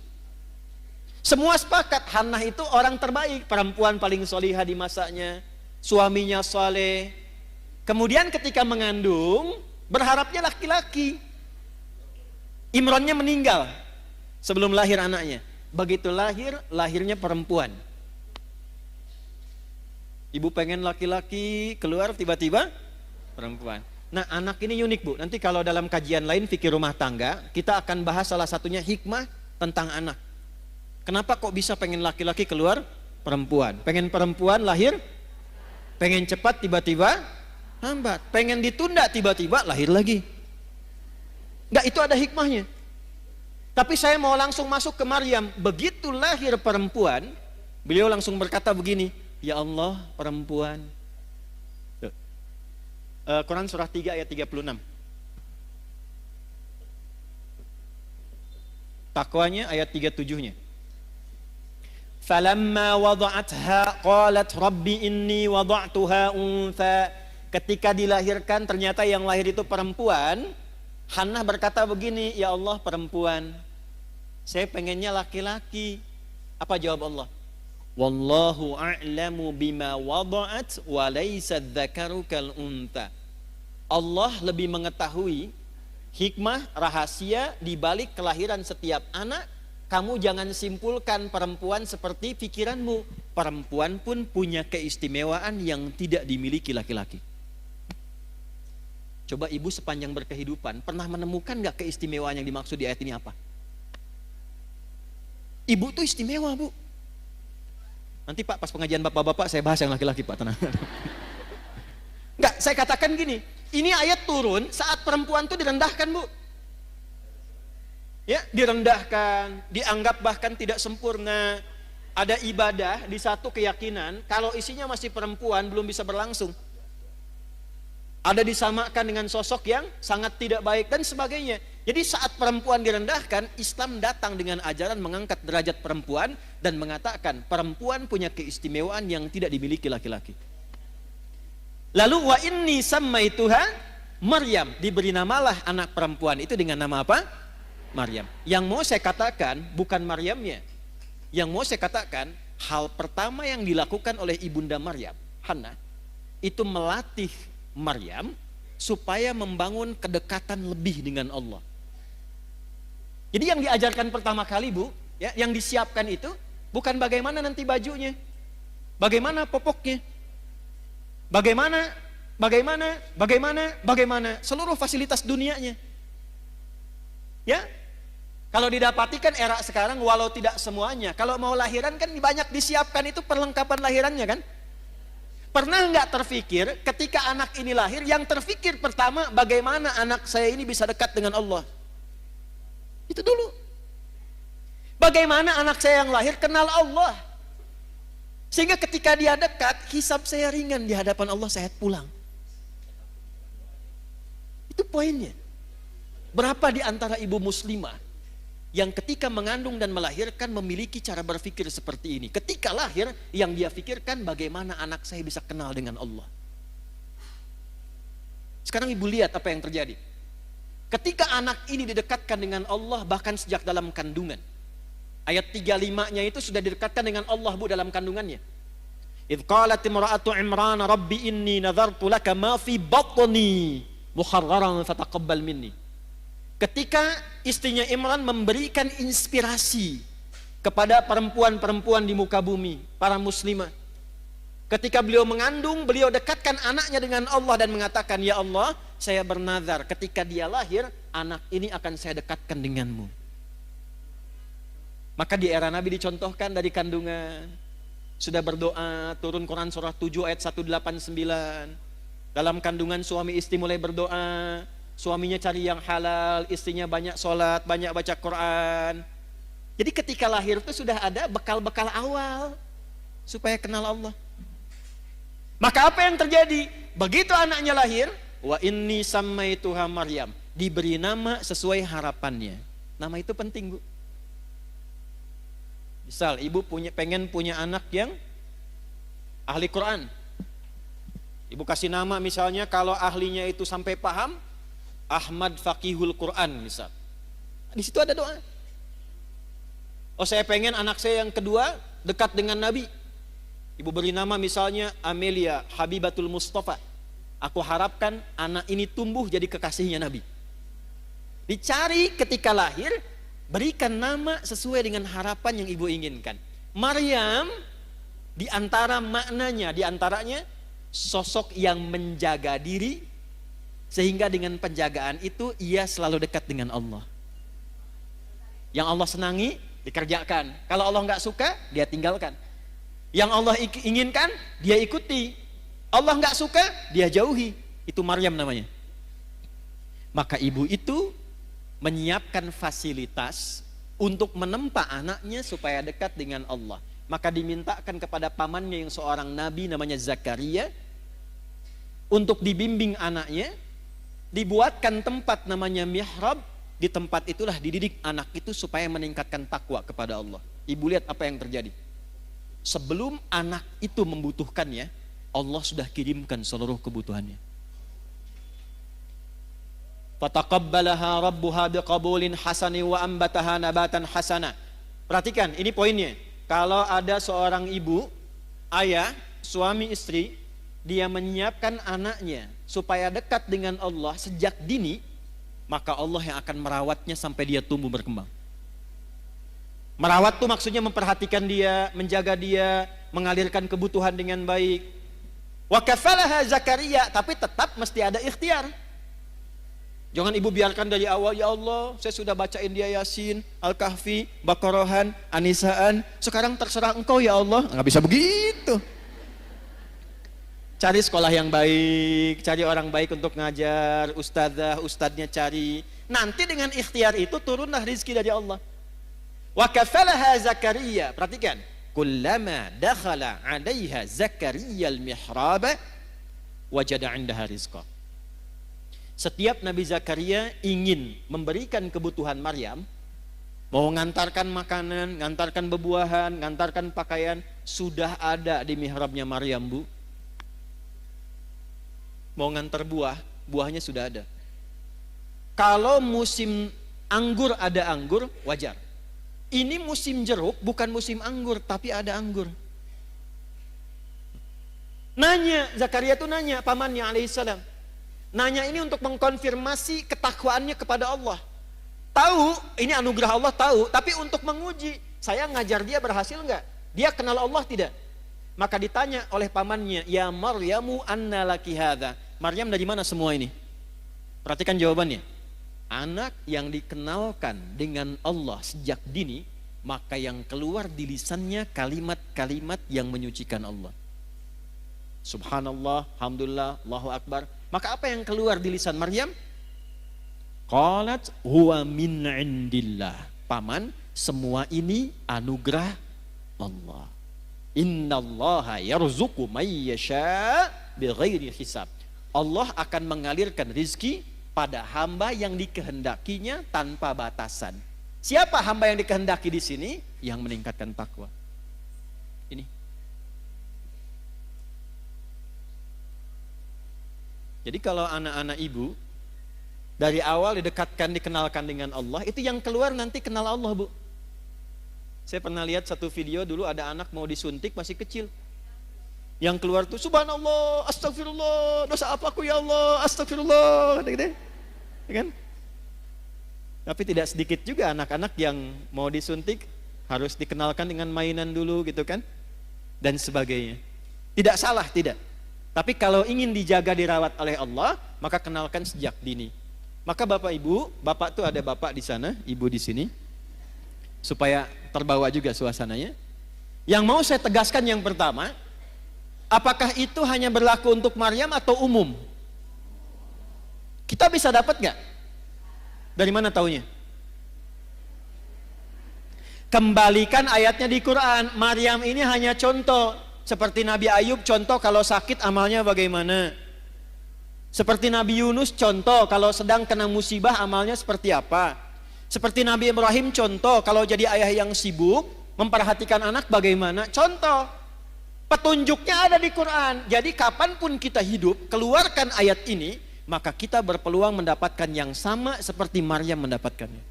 Semua sepakat Hannah itu orang terbaik, perempuan paling solihah di masanya. Suaminya saleh. Kemudian ketika mengandung, berharapnya laki-laki. Imrannya meninggal sebelum lahir anaknya. Begitu lahir, lahirnya perempuan. Ibu pengen laki-laki, keluar tiba-tiba perempuan. Nah anak ini unik Bu. Nanti kalau dalam kajian lain fikih rumah tangga, kita akan bahas salah satunya hikmah tentang anak. Kenapa kok bisa pengen laki-laki keluar perempuan? Pengen perempuan lahir Pengen cepat tiba-tiba lambat. Pengen ditunda tiba-tiba lahir lagi. Enggak, itu ada hikmahnya. Tapi saya mau langsung masuk ke Maryam. Begitu lahir perempuan, beliau langsung berkata begini, ya Allah, perempuan. Quran surah 3 ayat 36. Takwanya ayat 37-nya. Falamma wada'atha qalat rabbi inni wada'tuha untha. Ketika dilahirkan ternyata yang lahir itu perempuan. Hannah berkata begini, ya Allah, perempuan. Saya pengennya laki-laki. Apa jawab Allah? Wallahu a'lamu bima wada'at wa laysa dzakaru kal untha. Allah lebih mengetahui hikmah, rahasia di balik kelahiran setiap anak. Kamu jangan simpulkan perempuan seperti pikiranmu. Perempuan pun punya keistimewaan yang tidak dimiliki laki-laki. Coba ibu sepanjang berkehidupan pernah menemukan gak keistimewaan yang dimaksud di ayat ini apa? Ibu tuh istimewa, Bu. Nanti Pak, pas pengajian bapak-bapak saya bahas yang laki-laki, Pak, tenang. Enggak, saya katakan gini, ini ayat turun saat perempuan tuh direndahkan, Bu. Ya, direndahkan, dianggap bahkan tidak sempurna. Ada ibadah di satu keyakinan, kalau isinya masih perempuan belum bisa berlangsung. Ada disamakan dengan sosok yang sangat tidak baik dan sebagainya. Jadi saat perempuan direndahkan, Islam datang dengan ajaran mengangkat derajat perempuan dan mengatakan perempuan punya keistimewaan yang tidak dimiliki laki-laki. Lalu wa inni sammaituha Maryam, diberi namalah anak perempuan itu dengan nama apa? Maryam. Yang mau saya katakan bukan Maryamnya. Yang mau saya katakan hal pertama yang dilakukan oleh ibunda Maryam, Hannah, itu melatih Maryam supaya membangun kedekatan lebih dengan Allah. Jadi yang diajarkan pertama kali, Bu, ya, yang disiapkan itu bukan bagaimana nanti bajunya, bagaimana popoknya, bagaimana seluruh fasilitas dunianya. Ya, kalau didapati kan era sekarang, walau tidak semuanya, kalau mau lahiran kan banyak disiapkan itu perlengkapan lahirannya kan. Pernah nggak terfikir ketika anak ini lahir, yang terfikir pertama bagaimana anak saya ini bisa dekat dengan Allah? Itu dulu. Bagaimana anak saya yang lahir kenal Allah? Sehingga ketika dia dekat, hisab saya ringan di hadapan Allah, saya pulang. Itu poinnya. Berapa di antara ibu muslimah yang ketika mengandung dan melahirkan memiliki cara berpikir seperti ini? Ketika lahir, yang dia pikirkan bagaimana anak saya bisa kenal dengan Allah. Sekarang ibu lihat apa yang terjadi. Ketika anak ini didekatkan dengan Allah bahkan sejak dalam kandungan. Ayat 35-nya itu sudah didekatkan dengan Allah, Bu, dalam kandungannya. Idh qalat imra'atu Imran rabbi inni nadhartu laka ma fi batni muharraran fataqabbal minni. Ketika istrinya Imran memberikan inspirasi kepada perempuan-perempuan di muka bumi, para muslimah. Ketika beliau mengandung, beliau dekatkan anaknya dengan Allah dan mengatakan, ya Allah, saya bernazar ketika dia lahir, anak ini akan saya dekatkan denganmu. Maka di era Nabi dicontohkan dari kandungan, sudah berdoa, turun Quran surah 7 ayat 189. Dalam kandungan suami istri mulai berdoa, suaminya cari yang halal, istrinya banyak sholat, banyak baca Quran. Jadi ketika lahir itu sudah ada bekal-bekal awal supaya kenal Allah. Maka apa yang terjadi? Begitu anaknya lahir, wa inni sammaituha Maryam, diberi nama sesuai harapannya. Nama itu penting, Bu. Misal ibu pengen punya anak yang ahli Quran. Ibu kasih nama misalnya kalau ahlinya itu sampai paham, Ahmad Faqihul Quran misal. Di situ ada doa. Oh, saya pengen anak saya yang kedua dekat dengan Nabi. Ibu beri nama misalnya Amelia Habibatul Mustafa. Aku harapkan anak ini tumbuh jadi kekasihnya Nabi. Dicari ketika lahir, berikan nama sesuai dengan harapan yang ibu inginkan. Maryam di antara maknanya, di antaranya sosok yang menjaga diri, sehingga dengan penjagaan itu ia selalu dekat dengan Allah. Yang Allah senangi dikerjakan, kalau Allah nggak suka dia tinggalkan. Yang Allah inginkan dia ikuti. Allah nggak suka, dia jauhi. Itu Maryam namanya. Maka ibu itu menyiapkan fasilitas untuk menempa anaknya supaya dekat dengan Allah. Maka dimintakan kepada pamannya yang seorang nabi namanya Zakaria untuk dibimbing anaknya, dibuatkan tempat namanya mihrab. Di tempat itulah dididik anak itu supaya meningkatkan takwa kepada Allah. Ibu lihat apa yang terjadi. Sebelum anak itu membutuhkannya, Allah sudah kirimkan seluruh kebutuhannya. Fataqabbalaha rabbuha biqabulin hasani wa ambataha nabatan hasana. Perhatikan, ini poinnya. Kalau ada seorang ibu, ayah, suami istri, dia menyiapkan anaknya supaya dekat dengan Allah sejak dini, maka Allah yang akan merawatnya sampai dia tumbuh berkembang. Merawat tuh maksudnya memperhatikan dia, menjaga dia, mengalirkan kebutuhan dengan baik. Wa kafalaha Zakaria, tapi tetap mesti ada ikhtiar. Jangan ibu biarkan dari awal, ya Allah, saya sudah bacain dia Yasin, Al-Kahfi, Baqarahan, Anisaan, sekarang terserah engkau ya Allah. Nggak bisa begitu. Cari sekolah yang baik, cari orang baik untuk ngajar, ustadznya cari. Nanti dengan ikhtiar itu turunlah rizki dari Allah. Wa kafalaha Zakaria, perhatikan. Kullama dakhala 'alaiha Zakaria al-mihraba wajada 'indaha rizqa. Setiap Nabi Zakaria ingin memberikan kebutuhan Maryam, mau ngantarkan makanan, ngantarkan bebuahan, ngantarkan pakaian, sudah ada di mihrabnya Maryam, Bu. Mau ngantar buah, buahnya sudah ada. Kalau musim anggur ada anggur, wajar. Ini musim jeruk, bukan musim anggur, tapi ada anggur. Nanya, Zakaria tuh nanya, pamannya alaihissalam. Nanya ini untuk mengkonfirmasi ketakwaannya kepada Allah. Tahu, ini anugerah Allah tahu, tapi untuk menguji, saya ngajar dia berhasil nggak? Dia kenal Allah tidak? Maka ditanya oleh pamannya, ya Maryamu anna laki hadza. Maryam dari mana semua ini? Perhatikan jawabannya. Anak yang dikenalkan dengan Allah sejak dini, maka yang keluar di lisannya kalimat-kalimat yang menyucikan Allah. Subhanallah, alhamdulillah, Allahu akbar. Maka apa yang keluar di lisan Maryam? Qalat huwa min indillah. Paman, semua ini anugerah Allah. Innallaha yarzuqu may yasha bighairi hisab. Allah akan mengalirkan rizki pada hamba yang dikehendakinya tanpa batasan. Siapa hamba yang dikehendaki di sini? Yang meningkatkan takwa. Ini. Jadi kalau anak-anak ibu dari awal didekatkan, dikenalkan dengan Allah, itu yang keluar nanti kenal Allah, Bu. Saya pernah lihat satu video dulu, ada anak mau disuntik masih kecil. Yang keluar tuh subhanallah, astagfirullah, dosa apa aku ya Allah, astagfirullah, gitu, kan? Tapi tidak sedikit juga anak-anak yang mau disuntik harus dikenalkan dengan mainan dulu gitu kan, dan sebagainya. Tidak salah, tidak. Tapi kalau ingin dijaga dirawat oleh Allah, maka kenalkan sejak dini. Maka Bapak Ibu, Bapak tuh ada Bapak di sana, Ibu di sini, supaya terbawa juga suasananya. Yang mau saya tegaskan yang pertama, apakah itu hanya berlaku untuk Maryam atau umum? Kita bisa dapat nggak? Dari mana taunya? Kembalikan ayatnya di Quran. Maryam ini hanya contoh. Seperti Nabi Ayub contoh kalau sakit amalnya bagaimana. Seperti Nabi Yunus contoh kalau sedang kena musibah amalnya seperti apa. Seperti Nabi Ibrahim contoh kalau jadi ayah yang sibuk memperhatikan anak bagaimana. Contoh. Petunjuknya ada di Quran. Jadi kapanpun kita hidup, keluarkan ayat ini, maka kita berpeluang mendapatkan yang sama seperti Maryam mendapatkannya.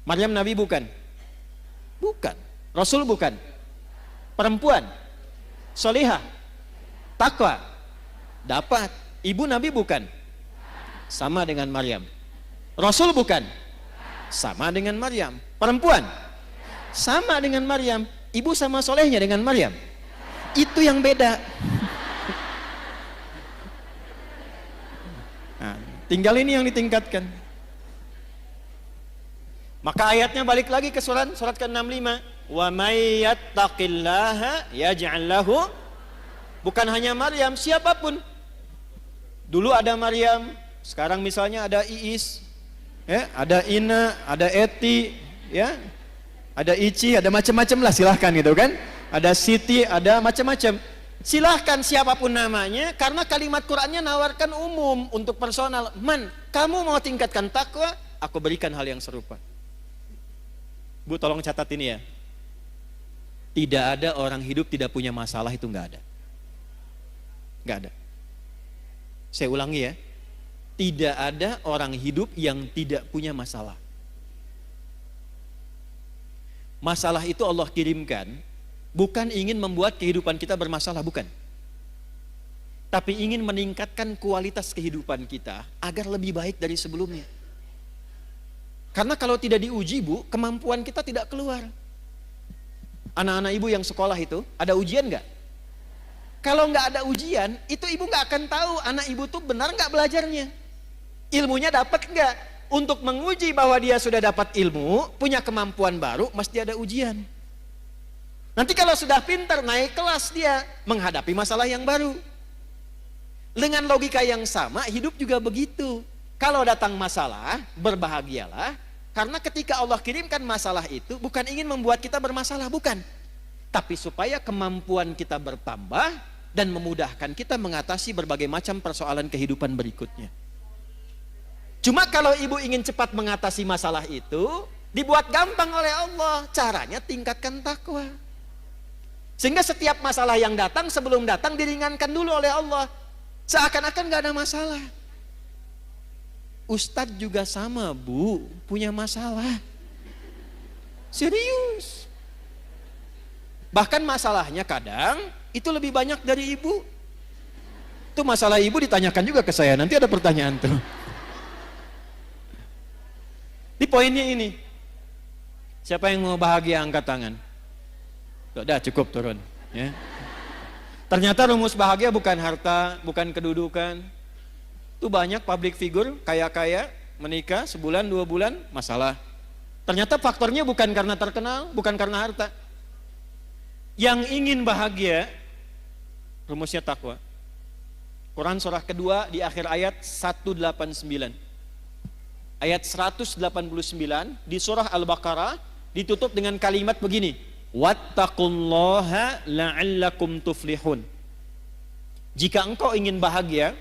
Maryam Nabi bukan? Bukan. Rasul bukan? Perempuan? Solihah? Takwa? Dapat. Ibu Nabi bukan? Sama dengan Maryam. Rasul bukan? Sama dengan Maryam. Perempuan? Sama dengan Maryam. Ibu sama solehnya dengan Maryam. Itu yang beda. Nah, tinggal ini yang ditingkatkan. Maka ayatnya balik lagi ke surat ke-65. Wa may yattaqillaha yaj'al lahu Bukan hanya Maryam, siapapun. Dulu ada Maryam, sekarang misalnya ada Iis, ya, ada Ina, ada Eti, ya, ada Ici, ada macam-macam lah, silahkan gitu kan. Ada Siti, ada macam-macam. Silahkan siapapun namanya, karena kalimat Qur'annya nawarkan umum untuk personal. Man, kamu mau tingkatkan takwa, aku berikan hal yang serupa. Bu, tolong catat ini ya. Tidak ada orang hidup tidak punya masalah, itu nggak ada. Nggak ada. Saya ulangi ya. Tidak ada orang hidup yang tidak punya masalah. Masalah itu Allah kirimkan bukan ingin membuat kehidupan kita bermasalah, bukan. Tapi ingin meningkatkan kualitas kehidupan kita agar lebih baik dari sebelumnya. Karena kalau tidak diuji, Bu, kemampuan kita tidak keluar. Anak-anak ibu yang sekolah itu, ada ujian nggak? Kalau nggak ada ujian, itu ibu nggak akan tahu anak ibu tuh benar nggak belajarnya. Ilmunya dapat nggak? Untuk menguji bahwa dia sudah dapat ilmu, punya kemampuan baru, mesti ada ujian. Nanti kalau sudah pintar, naik kelas dia, menghadapi masalah yang baru. Dengan logika yang sama, hidup juga begitu. Kalau datang masalah, berbahagialah, karena ketika Allah kirimkan masalah itu, bukan ingin membuat kita bermasalah, bukan. Tapi supaya kemampuan kita bertambah, dan memudahkan kita mengatasi berbagai macam persoalan kehidupan berikutnya. Cuma kalau ibu ingin cepat mengatasi masalah itu, dibuat gampang oleh Allah. Caranya tingkatkan takwa. Sehingga setiap masalah yang datang, sebelum datang diringankan dulu oleh Allah. Seakan-akan gak ada masalah. Ustadz juga sama, Bu, punya masalah. Serius. Bahkan masalahnya kadang itu lebih banyak dari ibu. Itu masalah ibu ditanyakan juga ke saya. Nanti ada pertanyaan tuh. Di poinnya ini. Siapa yang mau bahagia angkat tangan? Sudah cukup turun. Ya. Ternyata rumus bahagia bukan harta, bukan kedudukan. Itu banyak public figure kaya-kaya menikah sebulan 2 bulan masalah. Ternyata faktornya bukan karena terkenal, bukan karena harta. Yang ingin bahagia, rumusnya takwa. Quran surah kedua di akhir ayat 189. Ayat 189 di surah Al-Baqarah ditutup dengan kalimat begini. Wattaqullaha la'allakum tuflihun. Jika engkau ingin bahagia,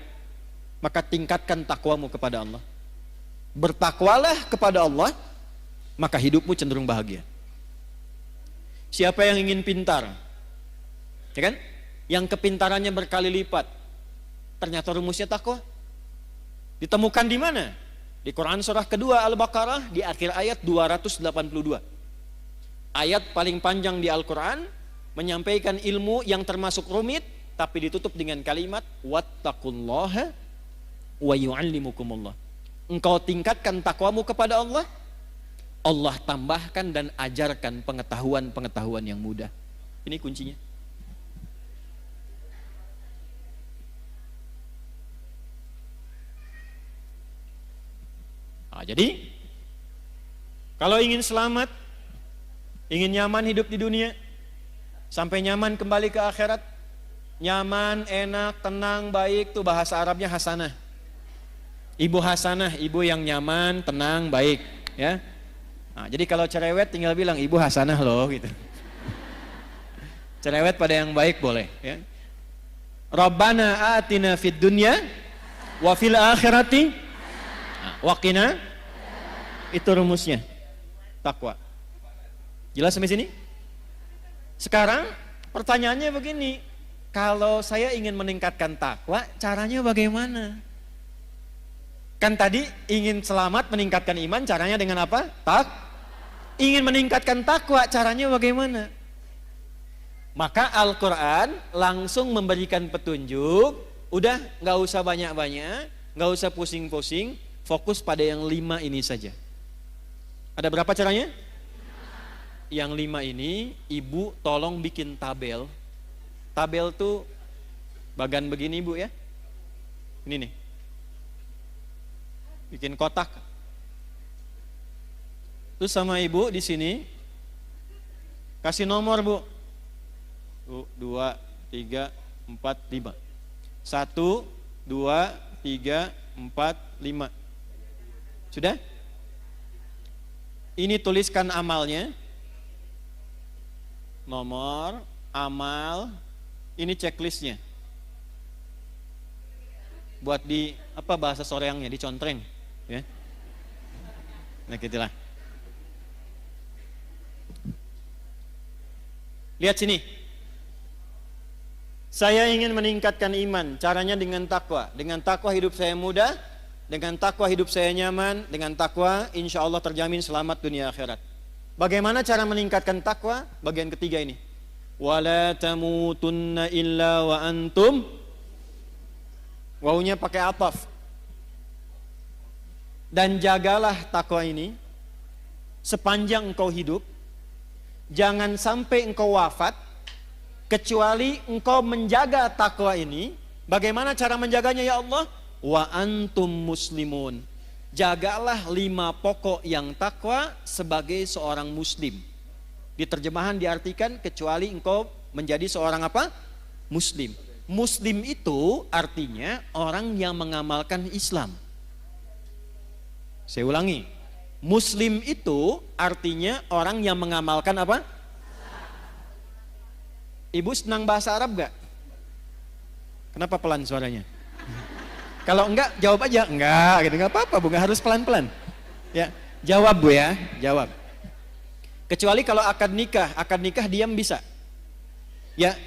maka tingkatkan takwamu kepada Allah. Bertakwalah kepada Allah, maka hidupmu cenderung bahagia. Siapa yang ingin pintar? Ya kan? Yang kepintarannya berkali lipat. Ternyata rumusnya takwa. Ditemukan di mana? Di Quran surah kedua Al-Baqarah di akhir ayat 282. Ayat paling panjang di Al-Quran, menyampaikan ilmu yang termasuk rumit, tapi ditutup dengan kalimat wattaqullaha wa yu'allimukumullah. Engkau tingkatkan takwamu kepada Allah, Allah tambahkan dan ajarkan pengetahuan-pengetahuan yang mudah. Ini kuncinya. Nah, jadi kalau ingin selamat, ingin nyaman hidup di dunia, sampai nyaman kembali ke akhirat, nyaman, enak, tenang, baik, tuh bahasa Arabnya hasanah. Ibu hasanah, ibu yang nyaman, tenang, baik, ya. Nah, jadi kalau cerewet tinggal bilang ibu hasanah loh gitu. Cerewet pada yang baik boleh, ya. Rabbana atina fid dunya wa fil akhirati wa qina. Itu rumusnya. Takwa. Jelas sampai sini? Sekarang pertanyaannya begini, kalau saya ingin meningkatkan takwa, caranya bagaimana? Kan tadi ingin selamat, meningkatkan iman, caranya dengan apa? Ingin meningkatkan takwa, caranya bagaimana? Maka Al-Quran langsung memberikan petunjuk, udah gak usah banyak-banyak, gak usah pusing-pusing, fokus pada yang 5 ini saja. Ada berapa caranya? Yang 5 ini, ibu tolong bikin tabel. Tabel tuh bagan begini ibu ya. Ini nih. Bikin kotak. Terus sama ibu di sini kasih nomor bu. 2, 3, 4, 5. 1, 2, 3, 4, 5. Sudah? Ini tuliskan amalnya. Nomor, amal, ini checklistnya. Buat di apa bahasa soreangnya, dicontreng, ya. Nah, gitulah. Lihat sini. Saya ingin meningkatkan iman, caranya dengan takwa. Dengan takwa hidup saya mudah, dengan takwa hidup saya nyaman, dengan takwa insya Allah terjamin selamat dunia akhirat. Bagaimana cara meningkatkan takwa? Bagian ketiga ini. Wala tamutunna illa wa antum. Wawunya pakai ataf. Dan jagalah takwa ini sepanjang engkau hidup. Jangan sampai engkau wafat kecuali engkau menjaga takwa ini. Bagaimana cara menjaganya ya Allah? Wa antum muslimun. Jagalah 5 pokok yang takwa sebagai seorang muslim. Di terjemahan diartikan kecuali engkau menjadi seorang apa? Muslim. Muslim itu artinya orang yang mengamalkan Islam. Saya ulangi. Muslim itu artinya orang yang mengamalkan apa? Ibu senang bahasa Arab gak? Kenapa pelan suaranya? Kalau enggak, jawab aja. Enggak, gitu. Enggak apa-apa, Bu. Enggak harus pelan-pelan. Ya, jawab Bu ya, jawab. Kecuali kalau akad nikah diam bisa. Ya,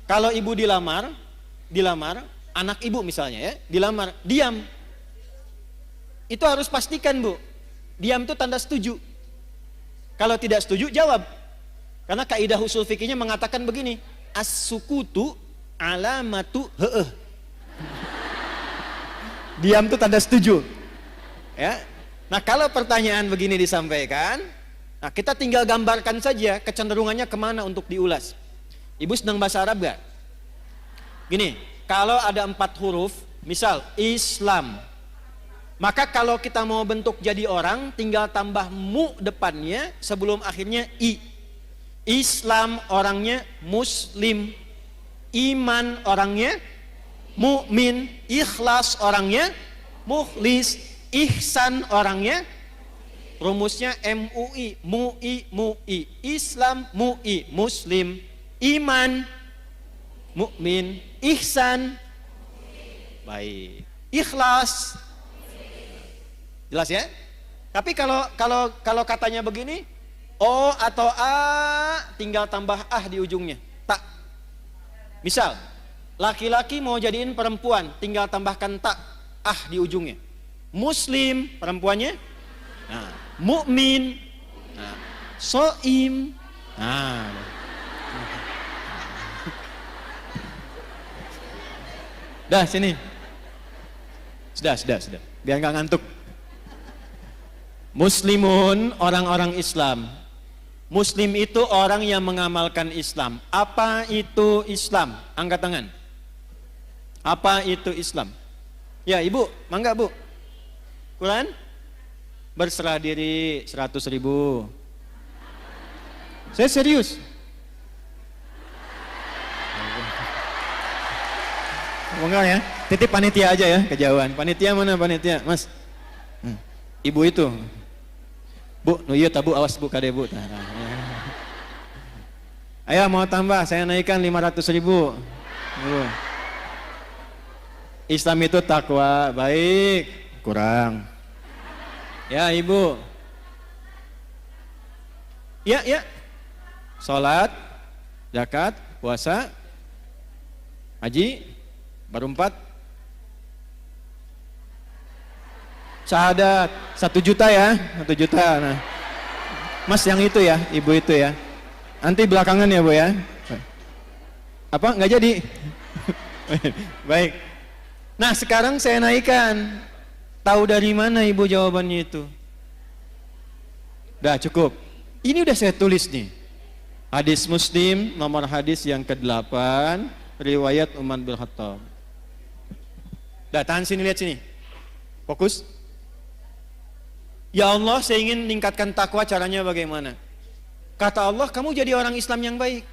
kalau ibu dilamar, anak ibu misalnya ya, dilamar, diam. Itu harus pastikan Bu. Diam itu tanda setuju. Kalau tidak setuju, jawab. Karena kaidah usul fikihnya mengatakan begini, as-sukutu alamatu heeh. Diam itu tanda setuju. Ya. Nah, kalau pertanyaan begini disampaikan, nah kita tinggal gambarkan saja kecenderungannya kemana untuk diulas. Ibu senang bahasa Arab gak? Gini, kalau ada 4 huruf, misal Islam, maka kalau kita mau bentuk jadi orang, tinggal tambah mu depannya sebelum akhirnya i. Islam orangnya muslim, iman orangnya mukmin, ikhlas orangnya mukhlis, ihsan orangnya rumusnya MUI, MUI, Islam, MUI, Muslim, iman, mukmin, ihsan, baik, ikhlas. Jelas ya? Tapi kalau katanya begini, O atau A tinggal tambah ah di ujungnya. Tak. Misal, laki-laki mau jadiin perempuan, tinggal tambahkan tak ah di ujungnya. Muslim perempuannya, nah, mukmin, nah, soim, nah. Dah sini. Sudah. Biar nggak ngantuk. Muslimun orang-orang Islam. Muslim itu orang yang mengamalkan Islam. Apa itu Islam? Angkat tangan. Apa itu Islam? Ya ibu, mangga bu. Quran? Berserah diri 100.000. Saya serius. Enggak ya, titip panitia aja ya, kejauhan. Panitia mana panitia? Mas. Ibu itu. Bu, iya tabu awas bu kade bu. Ayo mau tambah, saya naikkan 500.000. Islam itu takwa, baik, kurang. Ya ibu. Ya. Salat, zakat, puasa, haji, baru 4. Syahadat 1 juta ya, 1 juta. Nah, Mas yang itu ya, ibu itu ya. Nanti belakangan ya bu ya. Apa? Nggak jadi. Baik. Nah sekarang saya naikkan. Tahu dari mana ibu jawabannya itu? Udah cukup. Ini udah saya tulis nih. Hadis Muslim nomor hadis yang ke-8, riwayat Umar bin Khattab. Udah tahan sini, lihat sini. Fokus. Ya Allah, saya ingin meningkatkan takwa, caranya bagaimana? Kata Allah, kamu jadi orang Islam yang baik.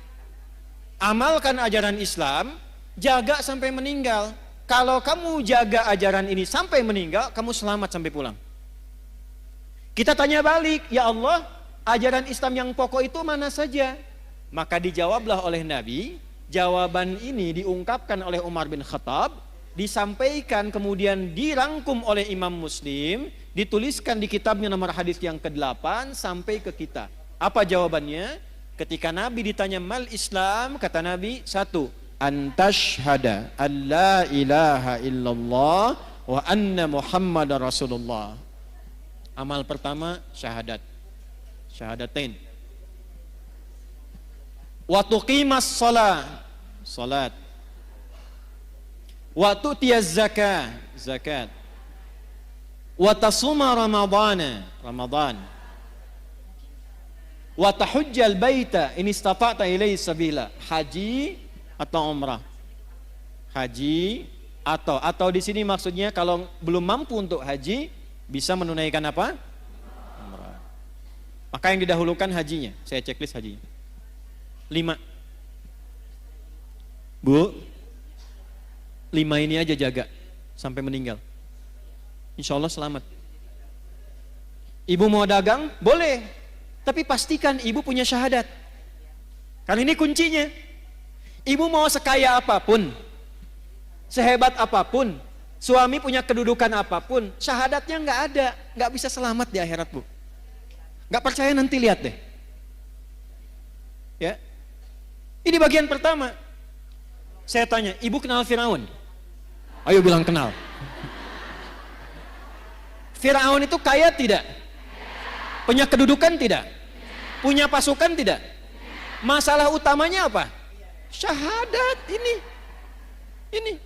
Amalkan ajaran Islam, jaga sampai meninggal. Kalau kamu jaga ajaran ini sampai meninggal, kamu selamat sampai pulang. Kita tanya balik, ya Allah, ajaran Islam yang pokok itu mana saja? Maka dijawablah oleh Nabi. Jawaban ini diungkapkan oleh Umar bin Khattab, disampaikan kemudian dirangkum oleh Imam Muslim, dituliskan di kitabnya nomor hadis yang ke-8 sampai ke kita. Apa jawabannya? Ketika Nabi ditanya mal Islam, kata Nabi, 1, antashhada an la ilaha illallah wa anna Muhammadar Rasulullah. Amal pertama syahadat, syahadatain. Wa tuqimas salat, wa tu'tiyaz zakat, wa tasuma ramadan, wa tahujjal baita in istata'ta ilaihi sabila. Haji atau umrah? Haji atau di sini maksudnya kalau belum mampu untuk haji bisa menunaikan apa? Umrah. Maka yang didahulukan hajinya. Saya checklist hajinya. 5. Bu, 5 ini aja jaga sampai meninggal. Insya Allah selamat. Ibu mau dagang? Boleh. Tapi pastikan ibu punya syahadat. Karena ini kuncinya. Ibu mau sekaya apapun, sehebat apapun, suami punya kedudukan apapun, syahadatnya nggak ada, nggak bisa selamat di akhirat, Bu. Nggak percaya nanti lihat deh. Ya. Ini bagian pertama. Saya tanya, ibu kenal Firaun? Ayo bilang kenal. Firaun itu kaya tidak? Punya kedudukan tidak? Punya pasukan tidak? Masalah utamanya apa? Syahadat ini.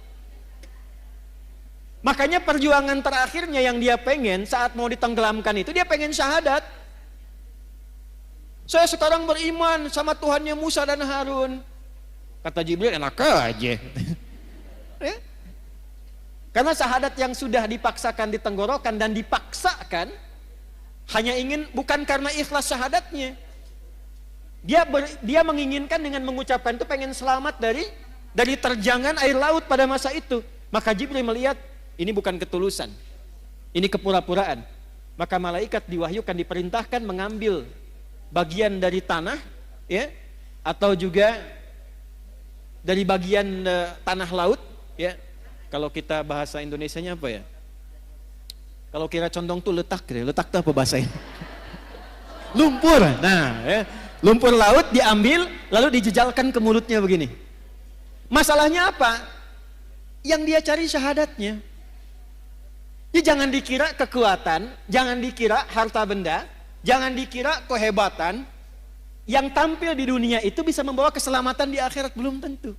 Makanya perjuangan terakhirnya yang dia pengen saat mau ditenggelamkan itu, dia pengen syahadat. Saya sekarang beriman sama Tuhannya Musa dan Harun. Kata Jibril, enak aja. Ya? Karena syahadat yang sudah dipaksakan di tenggorokan dan dipaksakan hanya ingin, bukan karena ikhlas syahadatnya. Dia menginginkan dengan mengucapkan itu pengen selamat dari terjangan air laut pada masa itu. Maka Jibril melihat ini bukan ketulusan, ini kepura-puraan. Maka malaikat diwahyukan, diperintahkan mengambil bagian dari tanah, ya, atau juga dari bagian tanah laut, ya. Kalau kita bahasa Indonesianya apa ya? Kalau kira condong tuh letak tuh apa bahasanya? Lumpur. Nah, ya. Lumpur laut diambil lalu dijejalkan ke mulutnya begini. Masalahnya apa? Yang dia cari syahadatnya. Ya, jangan dikira kekuatan, jangan dikira harta benda, jangan dikira kehebatan. Yang tampil di dunia itu bisa membawa keselamatan di akhirat, belum tentu.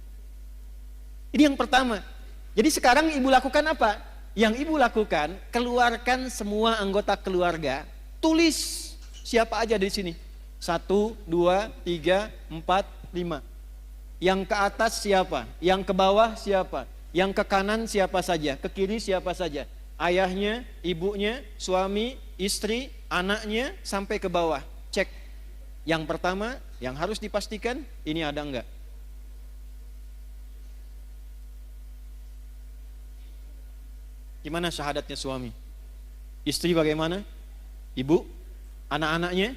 Ini yang pertama. Jadi sekarang ibu lakukan apa? Yang ibu lakukan, keluarkan semua anggota keluarga, tulis siapa aja di sini. 1, 2, 3, 4, 5. Yang ke atas siapa? Yang ke bawah siapa? Yang ke kanan siapa saja? Ke kiri siapa saja? Ayahnya, ibunya, suami, istri, anaknya, sampai ke bawah. Cek. Yang pertama, yang harus dipastikan, ini ada enggak? Gimana syahadatnya suami? Istri bagaimana? Ibu? Anak-anaknya?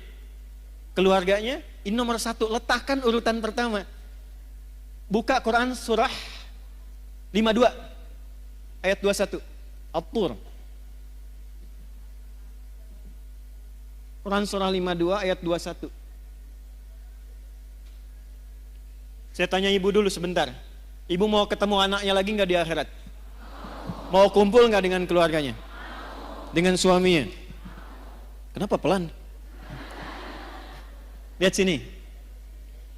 Keluarganya? Ini nomor 1, letakkan urutan pertama. Buka Quran surah 52 ayat 21, At-Tur. Quran surah 52 ayat 21. Saya tanya ibu dulu sebentar. Ibu mau ketemu anaknya lagi nggak di akhirat? Mau kumpul nggak dengan keluarganya? Dengan suaminya? Kenapa pelan? Lihat sini.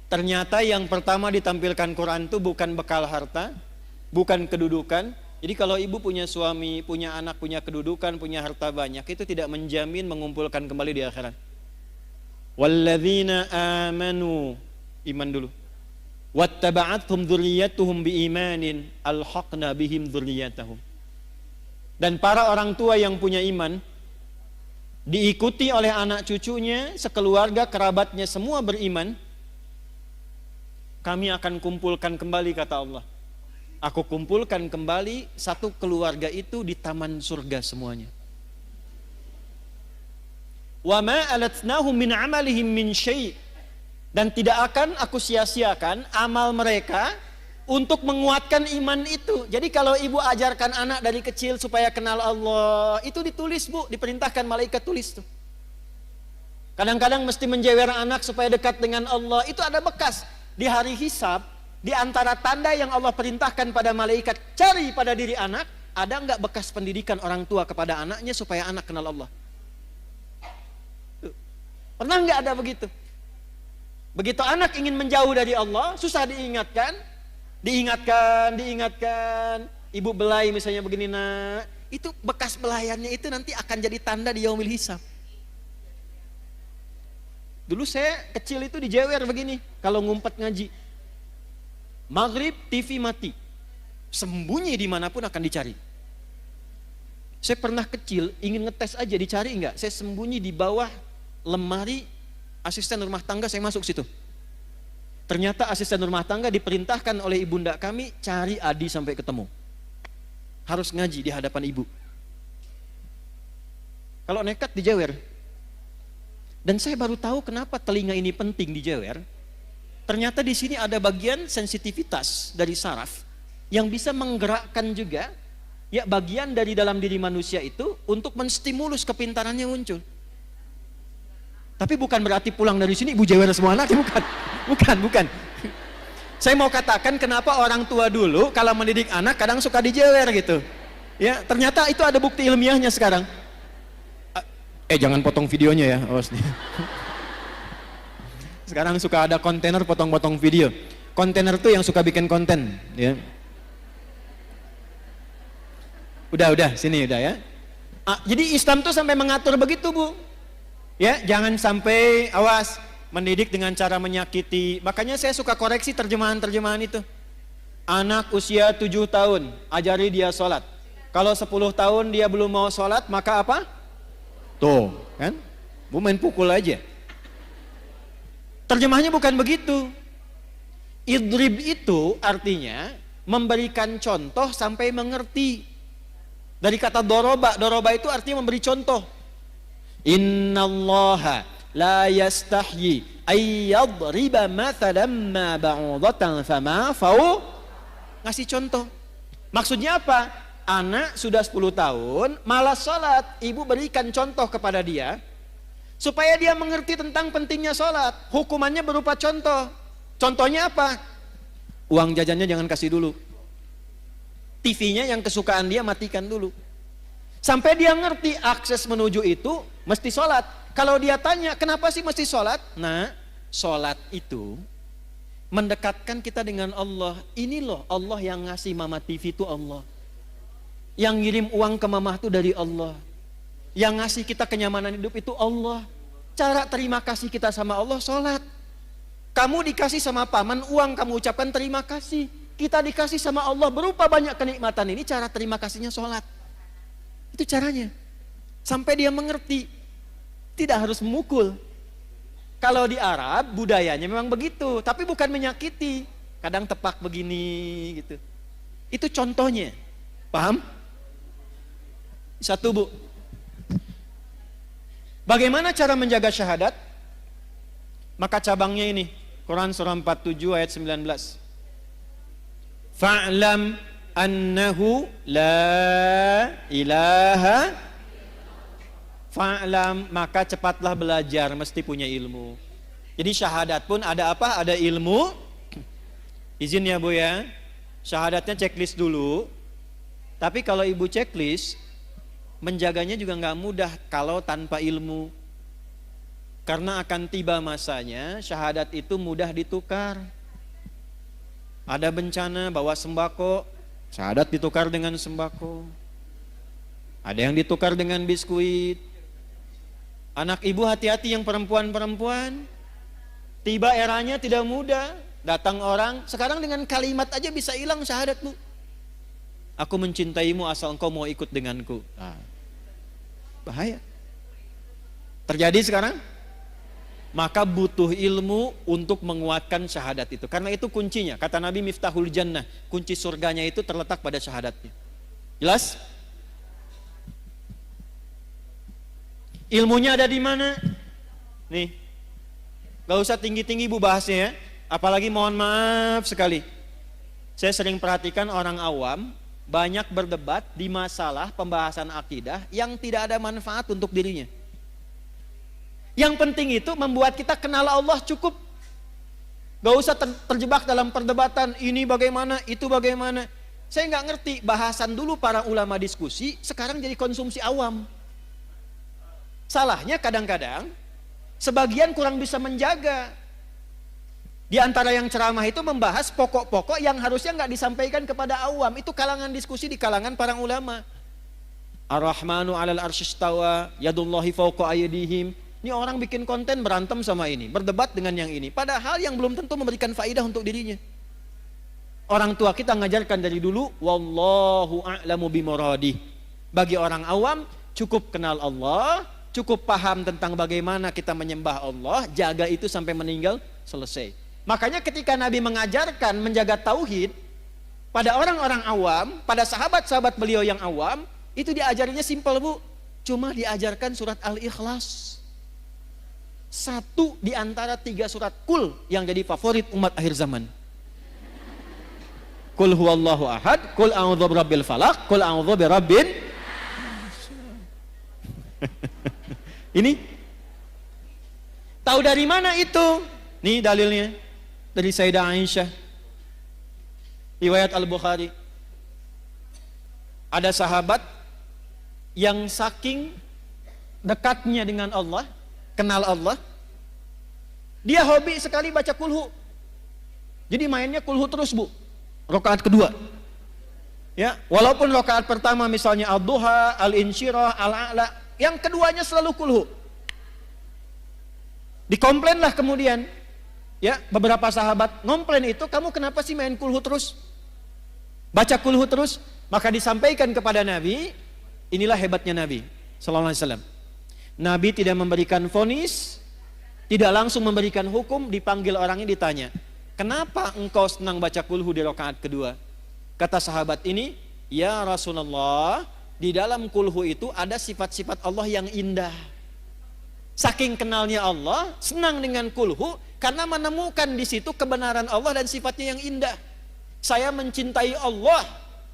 Ternyata yang pertama ditampilkan Quran itu bukan bekal harta, bukan kedudukan. Jadi kalau ibu punya suami, punya anak, punya kedudukan, punya harta banyak, itu tidak menjamin mengumpulkan kembali di akhirat. Walladzina amanu, iman dulu. Wattaba'athum dzurriyyatuhum biimanin alhaqna bihim dzurriyyatahum. Dan para orang tua yang punya iman diikuti oleh anak cucunya, sekeluarga, kerabatnya, semua beriman, kami akan kumpulkan kembali, kata Allah. Aku kumpulkan kembali satu keluarga itu di taman surga semuanya. Wa ma alatnahum min amalihim min syai'. Dan tidak akan aku sia-siakan amal mereka untuk menguatkan iman itu. Jadi kalau ibu ajarkan anak dari kecil supaya kenal Allah, itu ditulis bu, diperintahkan malaikat tulis tuh. Kadang-kadang mesti menjewer anak supaya dekat dengan Allah, itu ada bekas. Di hari hisab, di antara tanda yang Allah perintahkan pada malaikat cari pada diri anak, ada enggak bekas pendidikan orang tua kepada anaknya supaya anak kenal Allah? Pernah enggak ada begitu? Begitu anak ingin menjauh dari Allah, susah diingatkan. Ibu belai misalnya begini nak, itu bekas belayannya itu nanti akan jadi tanda di yaumil hisab. Dulu saya kecil itu dijewer begini, kalau ngumpet ngaji. Maghrib TV mati, sembunyi dimanapun akan dicari. Saya pernah kecil ingin ngetes aja, dicari enggak? Saya sembunyi di bawah lemari asisten rumah tangga, saya masuk situ. Ternyata asisten rumah tangga diperintahkan oleh ibunda kami cari Adi sampai ketemu. Harus ngaji di hadapan ibu. Kalau nekat dijewer. Dan saya baru tahu kenapa telinga ini penting dijewer. Ternyata di sini ada bagian sensitivitas dari saraf yang bisa menggerakkan juga ya bagian dari dalam diri manusia itu untuk menstimulus kepintarannya muncul. Tapi bukan berarti pulang dari sini ibu jewer semua anak, bukan. Saya mau katakan kenapa orang tua dulu kalau mendidik anak kadang suka dijewer gitu. Ya, ternyata itu ada bukti ilmiahnya sekarang. Jangan potong videonya ya, awas nih. Sekarang suka ada kontainer potong-potong video. Kontainer tuh yang suka bikin konten, ya. Udah, sini udah ya. Jadi Islam tuh sampai mengatur begitu, Bu. Ya, jangan sampai awas mendidik dengan cara menyakiti. Makanya saya suka koreksi terjemahan-terjemahan itu. Anak usia 7 tahun, ajari dia sholat. Kalau 10 tahun dia belum mau sholat, maka apa? Tuh, kan? Bu main pukul aja. Terjemahnya bukan begitu. Idrib itu artinya memberikan contoh sampai mengerti. Dari kata doroba itu artinya memberi contoh. Innallaha la yastahyi ayyadriba mathalan ma ba'udatan fama fau. Ngasih contoh. Maksudnya apa? Anak sudah 10 tahun malas sholat, ibu berikan contoh kepada dia supaya dia mengerti tentang pentingnya sholat. Hukumannya berupa contoh. Contohnya apa? Uang jajannya jangan kasih dulu, TV-nya yang kesukaan dia matikan dulu. Sampai dia ngerti akses menuju itu mesti sholat. Kalau dia tanya kenapa sih mesti sholat? Nah, sholat itu mendekatkan kita dengan Allah. Ini loh Allah yang ngasih mama TV itu Allah. Yang ngirim uang ke mama itu dari Allah. Yang ngasih kita kenyamanan hidup itu Allah. Cara terima kasih kita sama Allah sholat. Kamu dikasih sama paman uang, kamu ucapkan terima kasih. Kita dikasih sama Allah berupa banyak kenikmatan, ini cara terima kasihnya sholat. Itu caranya. Sampai dia mengerti. Tidak harus memukul. Kalau di Arab budayanya memang begitu, tapi bukan menyakiti. Kadang tepak begini gitu. Itu contohnya. Paham? Satu, Bu. Bagaimana cara menjaga syahadat? Maka cabangnya ini, Quran surah 47 ayat 19. Fa'lam annahu la ilaha. Fa'lam, maka cepatlah belajar, mesti punya ilmu. Jadi syahadat pun ada apa? Ada ilmu. Izin ya Bu ya. Syahadatnya checklist dulu. Tapi kalau ibu checklist, menjaganya juga nggak mudah kalau tanpa ilmu. Karena akan tiba masanya syahadat itu mudah ditukar. Ada bencana bawa sembako, syahadat ditukar dengan sembako. Ada yang ditukar dengan biskuit. Anak ibu hati-hati yang perempuan-perempuan. Tiba eranya tidak mudah. Datang orang, sekarang dengan kalimat aja bisa hilang syahadat, Bu. Aku mencintaimu asal engkau mau ikut denganku. Nah, bahaya. Terjadi sekarang? maka butuh ilmu untuk menguatkan syahadat itu. Karena itu kuncinya. Kata Nabi, Miftahul Jannah, kunci surganya itu terletak pada syahadatnya. Jelas? Ilmunya ada di mana? Nih, gak usah tinggi-tinggi Bu bahasnya ya. Apalagi mohon maaf sekali, saya sering perhatikan orang awam banyak berdebat di masalah pembahasan akidah yang tidak ada manfaat untuk dirinya. Yang penting itu membuat kita kenal Allah cukup. Gak usah terjebak dalam perdebatan ini bagaimana, itu bagaimana. Saya nggak ngerti, bahasan dulu para ulama diskusi, sekarang jadi konsumsi awam. Salahnya kadang-kadang sebagian kurang bisa menjaga. Di antara yang ceramah itu membahas pokok-pokok yang harusnya nggak disampaikan kepada awam. Itu kalangan diskusi di kalangan para ulama. Ar-Rahmanu 'alal arsyistawa, yadullahi fawqa aydihim. Ini orang bikin konten berantem sama ini, berdebat dengan yang ini. Padahal yang belum tentu memberikan faidah untuk dirinya. Orang tua kita ngajarkan dari dulu, wallahu a'lamu bimuradih. Bagi orang awam cukup kenal Allah, cukup paham tentang bagaimana kita menyembah Allah, jaga itu sampai meninggal, selesai. Makanya ketika Nabi mengajarkan menjaga tauhid pada orang-orang awam, pada sahabat-sahabat beliau yang awam, itu diajarinya simpel Bu, cuma diajarkan surat Al-Ikhlas. Satu di antara 3 surat Qul yang jadi favorit umat akhir zaman. Qul huwallahu ahad, Qul a'udzu birabbil falaq, Qul a'udzu birabbin. Ini tahu dari mana itu? Nih dalilnya dari Sayyidah Aisyah, riwayat Al-Bukhari. Ada sahabat yang saking dekatnya dengan Allah, kenal Allah, dia hobi sekali baca kulhu. Jadi mainnya kulhu terus Bu, rakaat kedua. Ya, walaupun rakaat pertama misalnya Ad-Duha, Al-Insyirah, Al-A'la, yang keduanya selalu kulhu. Dikomplainlah kemudian, ya beberapa sahabat ngomplain itu, kamu kenapa sih main kulhu terus? Baca kulhu terus? Maka disampaikan kepada Nabi, inilah hebatnya Nabi sallallahu alaihi wasallam. Nabi tidak memberikan vonis, tidak langsung memberikan hukum. Dipanggil orangnya, ditanya, kenapa engkau senang baca kulhu di rakaat kedua? Kata sahabat ini, ya Rasulullah, di dalam kulhu itu ada sifat-sifat Allah yang indah. Saking kenalnya Allah, senang dengan kulhu karena menemukan di situ kebenaran Allah dan sifatnya yang indah. Saya mencintai Allah,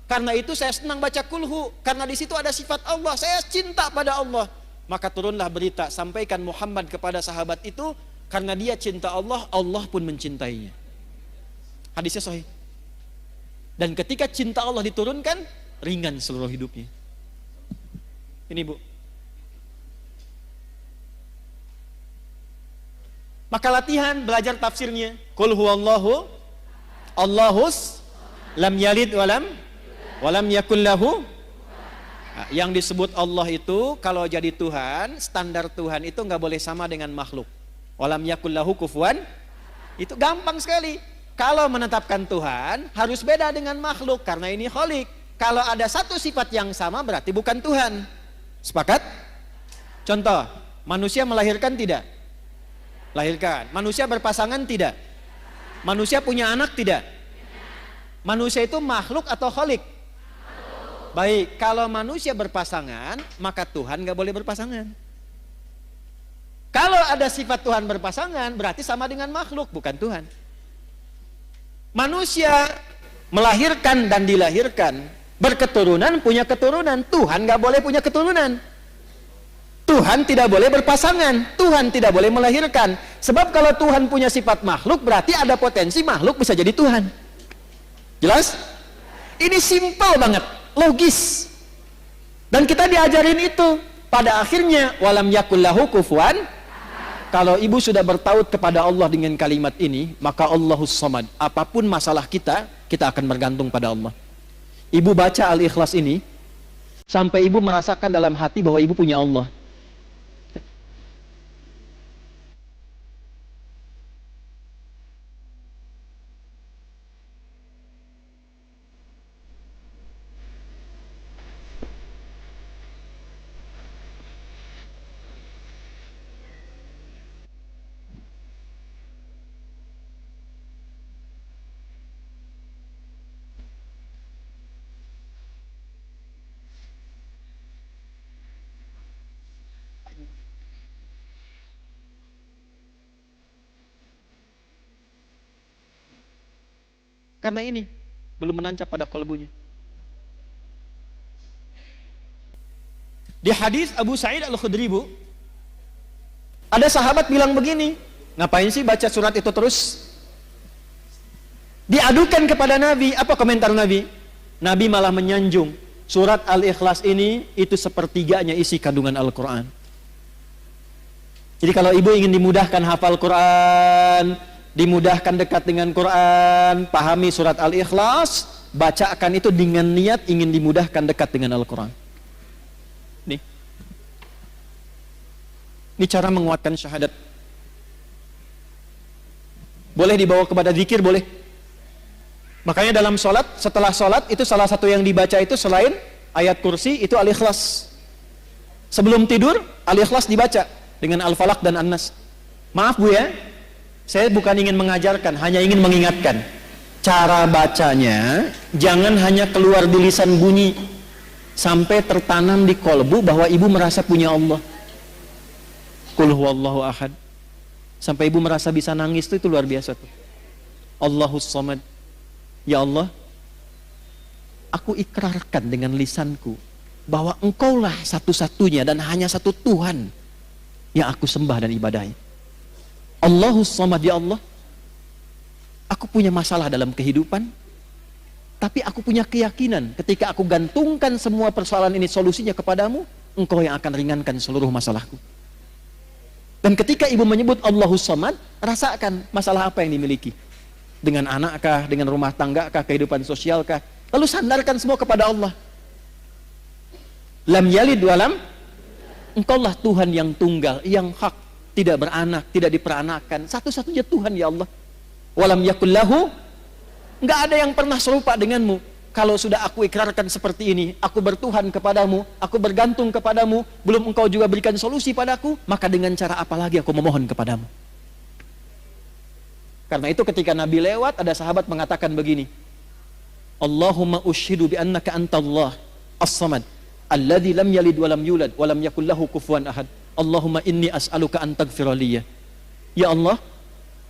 karena itu saya senang baca kulhu, karena di situ ada sifat Allah, saya cinta pada Allah. Maka turunlah berita, sampaikan Muhammad kepada sahabat itu, karena dia cinta Allah, Allah pun mencintainya. Hadisnya sahih. Dan ketika cinta Allah diturunkan, ringan seluruh hidupnya. Ini Bu. Maka latihan belajar tafsirnya. Qul huwallahu Allahus lam yalid walam yakul lahu. Nah, yang disebut Allah itu kalau jadi Tuhan, standar Tuhan itu nggak boleh sama dengan makhluk. Walam yakul lahu kufuwan. Itu gampang sekali. Kalau menetapkan Tuhan harus beda dengan makhluk karena ini khalik. Kalau ada satu sifat yang sama berarti bukan Tuhan. Sepakat? Contoh, manusia melahirkan tidak? Lahirkan. Manusia berpasangan tidak? Manusia punya anak tidak? Manusia itu makhluk atau khalik? Baik, kalau manusia berpasangan, maka Tuhan gak boleh berpasangan. Kalau ada sifat Tuhan berpasangan, berarti sama dengan makhluk, bukan Tuhan. Manusia melahirkan dan dilahirkan, berketurunan, punya keturunan. Tuhan gak boleh punya keturunan. Tuhan tidak boleh berpasangan, Tuhan tidak boleh melahirkan. Sebab kalau Tuhan punya sifat makhluk, berarti ada potensi makhluk bisa jadi Tuhan. Jelas? Ini simpel banget, logis. Dan kita diajarin itu. Pada akhirnya, walam yakul lahu kufuwan. Kalau ibu sudah bertaut kepada Allah dengan kalimat ini, maka Allahus Samad. Apapun masalah kita, kita akan bergantung pada Allah. Ibu baca Al-Ikhlas ini, sampai ibu merasakan dalam hati bahwa ibu punya Allah. Karena ini belum menancap pada kalbunya. Di hadis Abu Sa'id Al-Khudri, Bu, ada sahabat bilang begini, ngapain sih baca surat itu terus? Diadukan kepada Nabi. Apa komentar Nabi? Nabi malah menyanjung, surat Al-Ikhlas ini itu sepertiganya isi kandungan Al-Quran. Jadi kalau ibu ingin dimudahkan hafal Quran, dimudahkan dekat dengan Quran, pahami surat Al-Ikhlas, bacakan itu dengan niat ingin dimudahkan dekat dengan Al-Quran. Ini cara menguatkan syahadat. Boleh dibawa kepada zikir, boleh. Makanya dalam sholat, setelah sholat itu salah satu yang dibaca itu selain ayat kursi itu Al-Ikhlas. Sebelum tidur Al-Ikhlas dibaca dengan Al-Falaq dan An-Nas. Maaf Bu ya, saya bukan ingin mengajarkan, hanya ingin mengingatkan. Cara bacanya jangan hanya keluar di lisan bunyi sampai tertanam di kolbu bahwa ibu merasa punya Allah. Qul huwallahu ahad. Sampai ibu merasa bisa nangis itu luar biasa tuh. Allahus samad. Ya Allah, aku ikrarkan dengan lisanku bahwa Engkaulah satu-satunya dan hanya satu Tuhan yang aku sembah dan ibadahi. Allahus samad, ya Allah, aku punya masalah dalam kehidupan, tapi aku punya keyakinan ketika aku gantungkan semua persoalan ini solusinya kepadamu, Engkau yang akan ringankan seluruh masalahku. Dan ketika ibu menyebut Allahus samad, rasakan masalah apa yang dimiliki. Dengan anakkah, dengan rumah tanggakah, kehidupan sosialkah. Lalu sandarkan semua kepada Allah. Lam yalid walam, Engkaulah Tuhan yang tunggal, yang hak, tidak beranak, tidak diperanakan. Satu-satunya Tuhan, ya Allah. Walam yakullahu, enggak ada yang pernah serupa denganmu. Kalau sudah aku ikrarkan seperti ini, aku bertuhan kepadamu, aku bergantung kepadamu, belum Engkau juga berikan solusi padaku, maka dengan cara apa lagi aku memohon kepadamu? Karena itu ketika Nabi lewat, ada sahabat mengatakan begini, Allahumma ushidu bi annaka antallah as-samad alladzi lam yalid wa lam yulad wa lam yakul lahu kufuwan ahad. Allahumma inni as'aluka an taghfira li. Ya Allah,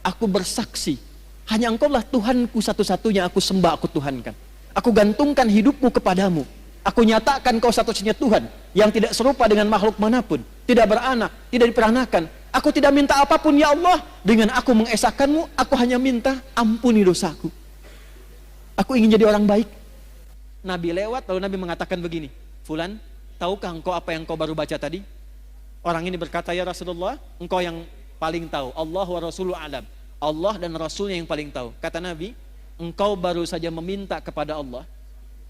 aku bersaksi hanya Engkaulah Tuhanku satu-satunya, aku sembah, aku tuhankan. Aku gantungkan hidupmu kepadamu. Aku nyatakan Kau satu-satunya Tuhan yang tidak serupa dengan makhluk manapun, tidak beranak, tidak diperanakan. Aku tidak minta apapun, ya Allah. Dengan aku mengesahkanmu, aku hanya minta ampuni dosaku. Aku ingin jadi orang baik. Nabi lewat, lalu Nabi mengatakan begini, Fulan, tahukah engkau apa yang kau baru baca tadi? Orang ini berkata, ya Rasulullah, engkau yang paling tahu. Allah wa Rasuluhu alam. Allah dan Rasulnya yang paling tahu. Kata Nabi, engkau baru saja meminta kepada Allah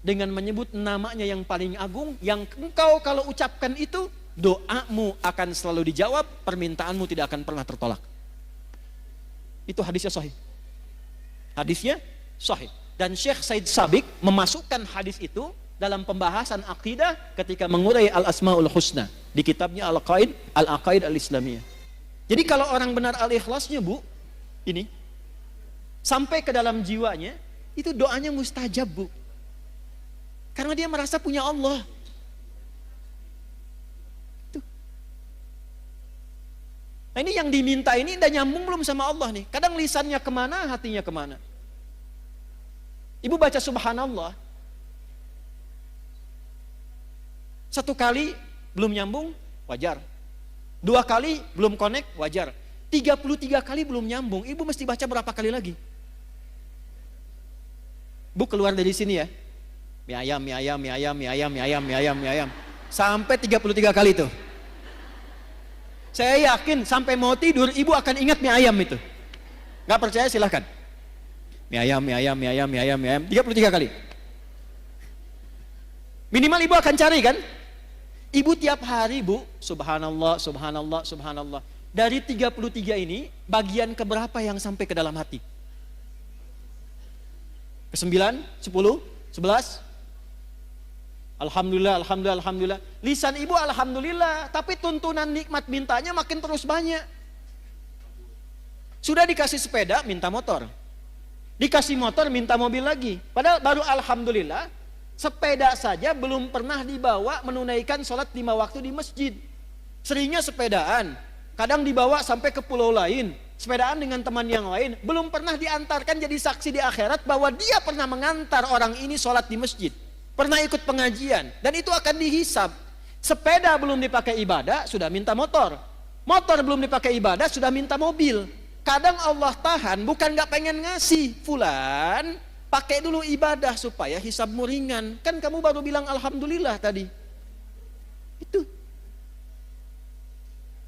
dengan menyebut namanya yang paling agung, yang engkau kalau ucapkan itu, doamu akan selalu dijawab, permintaanmu tidak akan pernah tertolak. Itu hadisnya sahih. Hadisnya sahih. Dan Syekh Said Sabiq memasukkan hadis itu dalam pembahasan akidah ketika mengurai Al-Asmaul Husna di kitabnya Al-Aqaid Al-Islamiyah. Jadi kalau orang benar al-ikhlasnya, Bu, ini sampai ke dalam jiwanya, itu doanya mustajab, Bu. Karena dia merasa punya Allah. Tuh. Nah ini yang diminta ini udah nyambung belum sama Allah nih. Kadang lisannya kemana, hatinya kemana. Ibu baca subhanallah, satu kali belum nyambung, wajar. Dua kali belum connect, wajar. 33 kali belum nyambung, ibu mesti baca berapa kali lagi? Bu keluar dari sini ya, mie ayam, mie ayam, mie ayam, mie ayam, mie ayam, mie ayam, mie ayam, sampai 33 kali itu. Saya yakin sampai mau tidur ibu akan ingat mie ayam itu. Gak percaya silahkan. Mie ayam, mie ayam, mie ayam, mie ayam, mie ayam, 33 kali. Minimal ibu akan cari kan? Ibu tiap hari, Bu, subhanallah, subhanallah, subhanallah. Dari 33 ini, bagian keberapa yang sampai ke dalam hati? Ke-9, 10, 11? Alhamdulillah, alhamdulillah, alhamdulillah. Lisan ibu alhamdulillah, tapi tuntunan nikmat mintanya makin terus banyak. Sudah dikasih sepeda, minta motor. Dikasih motor, minta mobil lagi. Padahal baru alhamdulillah, sepeda saja belum pernah dibawa menunaikan sholat 5 waktu di masjid. Seringnya sepedaan, kadang dibawa sampai ke pulau lain, sepedaan dengan teman yang lain, belum pernah diantarkan jadi saksi di akhirat bahwa dia pernah mengantar orang ini sholat di masjid, pernah ikut pengajian, dan itu akan dihisab. Sepeda belum dipakai ibadah, sudah minta motor. Motor belum dipakai ibadah, sudah minta mobil. Kadang Allah tahan, bukan gak pengen ngasih. Fulan, pakai dulu ibadah supaya hisabmu ringan. Kan kamu baru bilang Alhamdulillah tadi. Itu.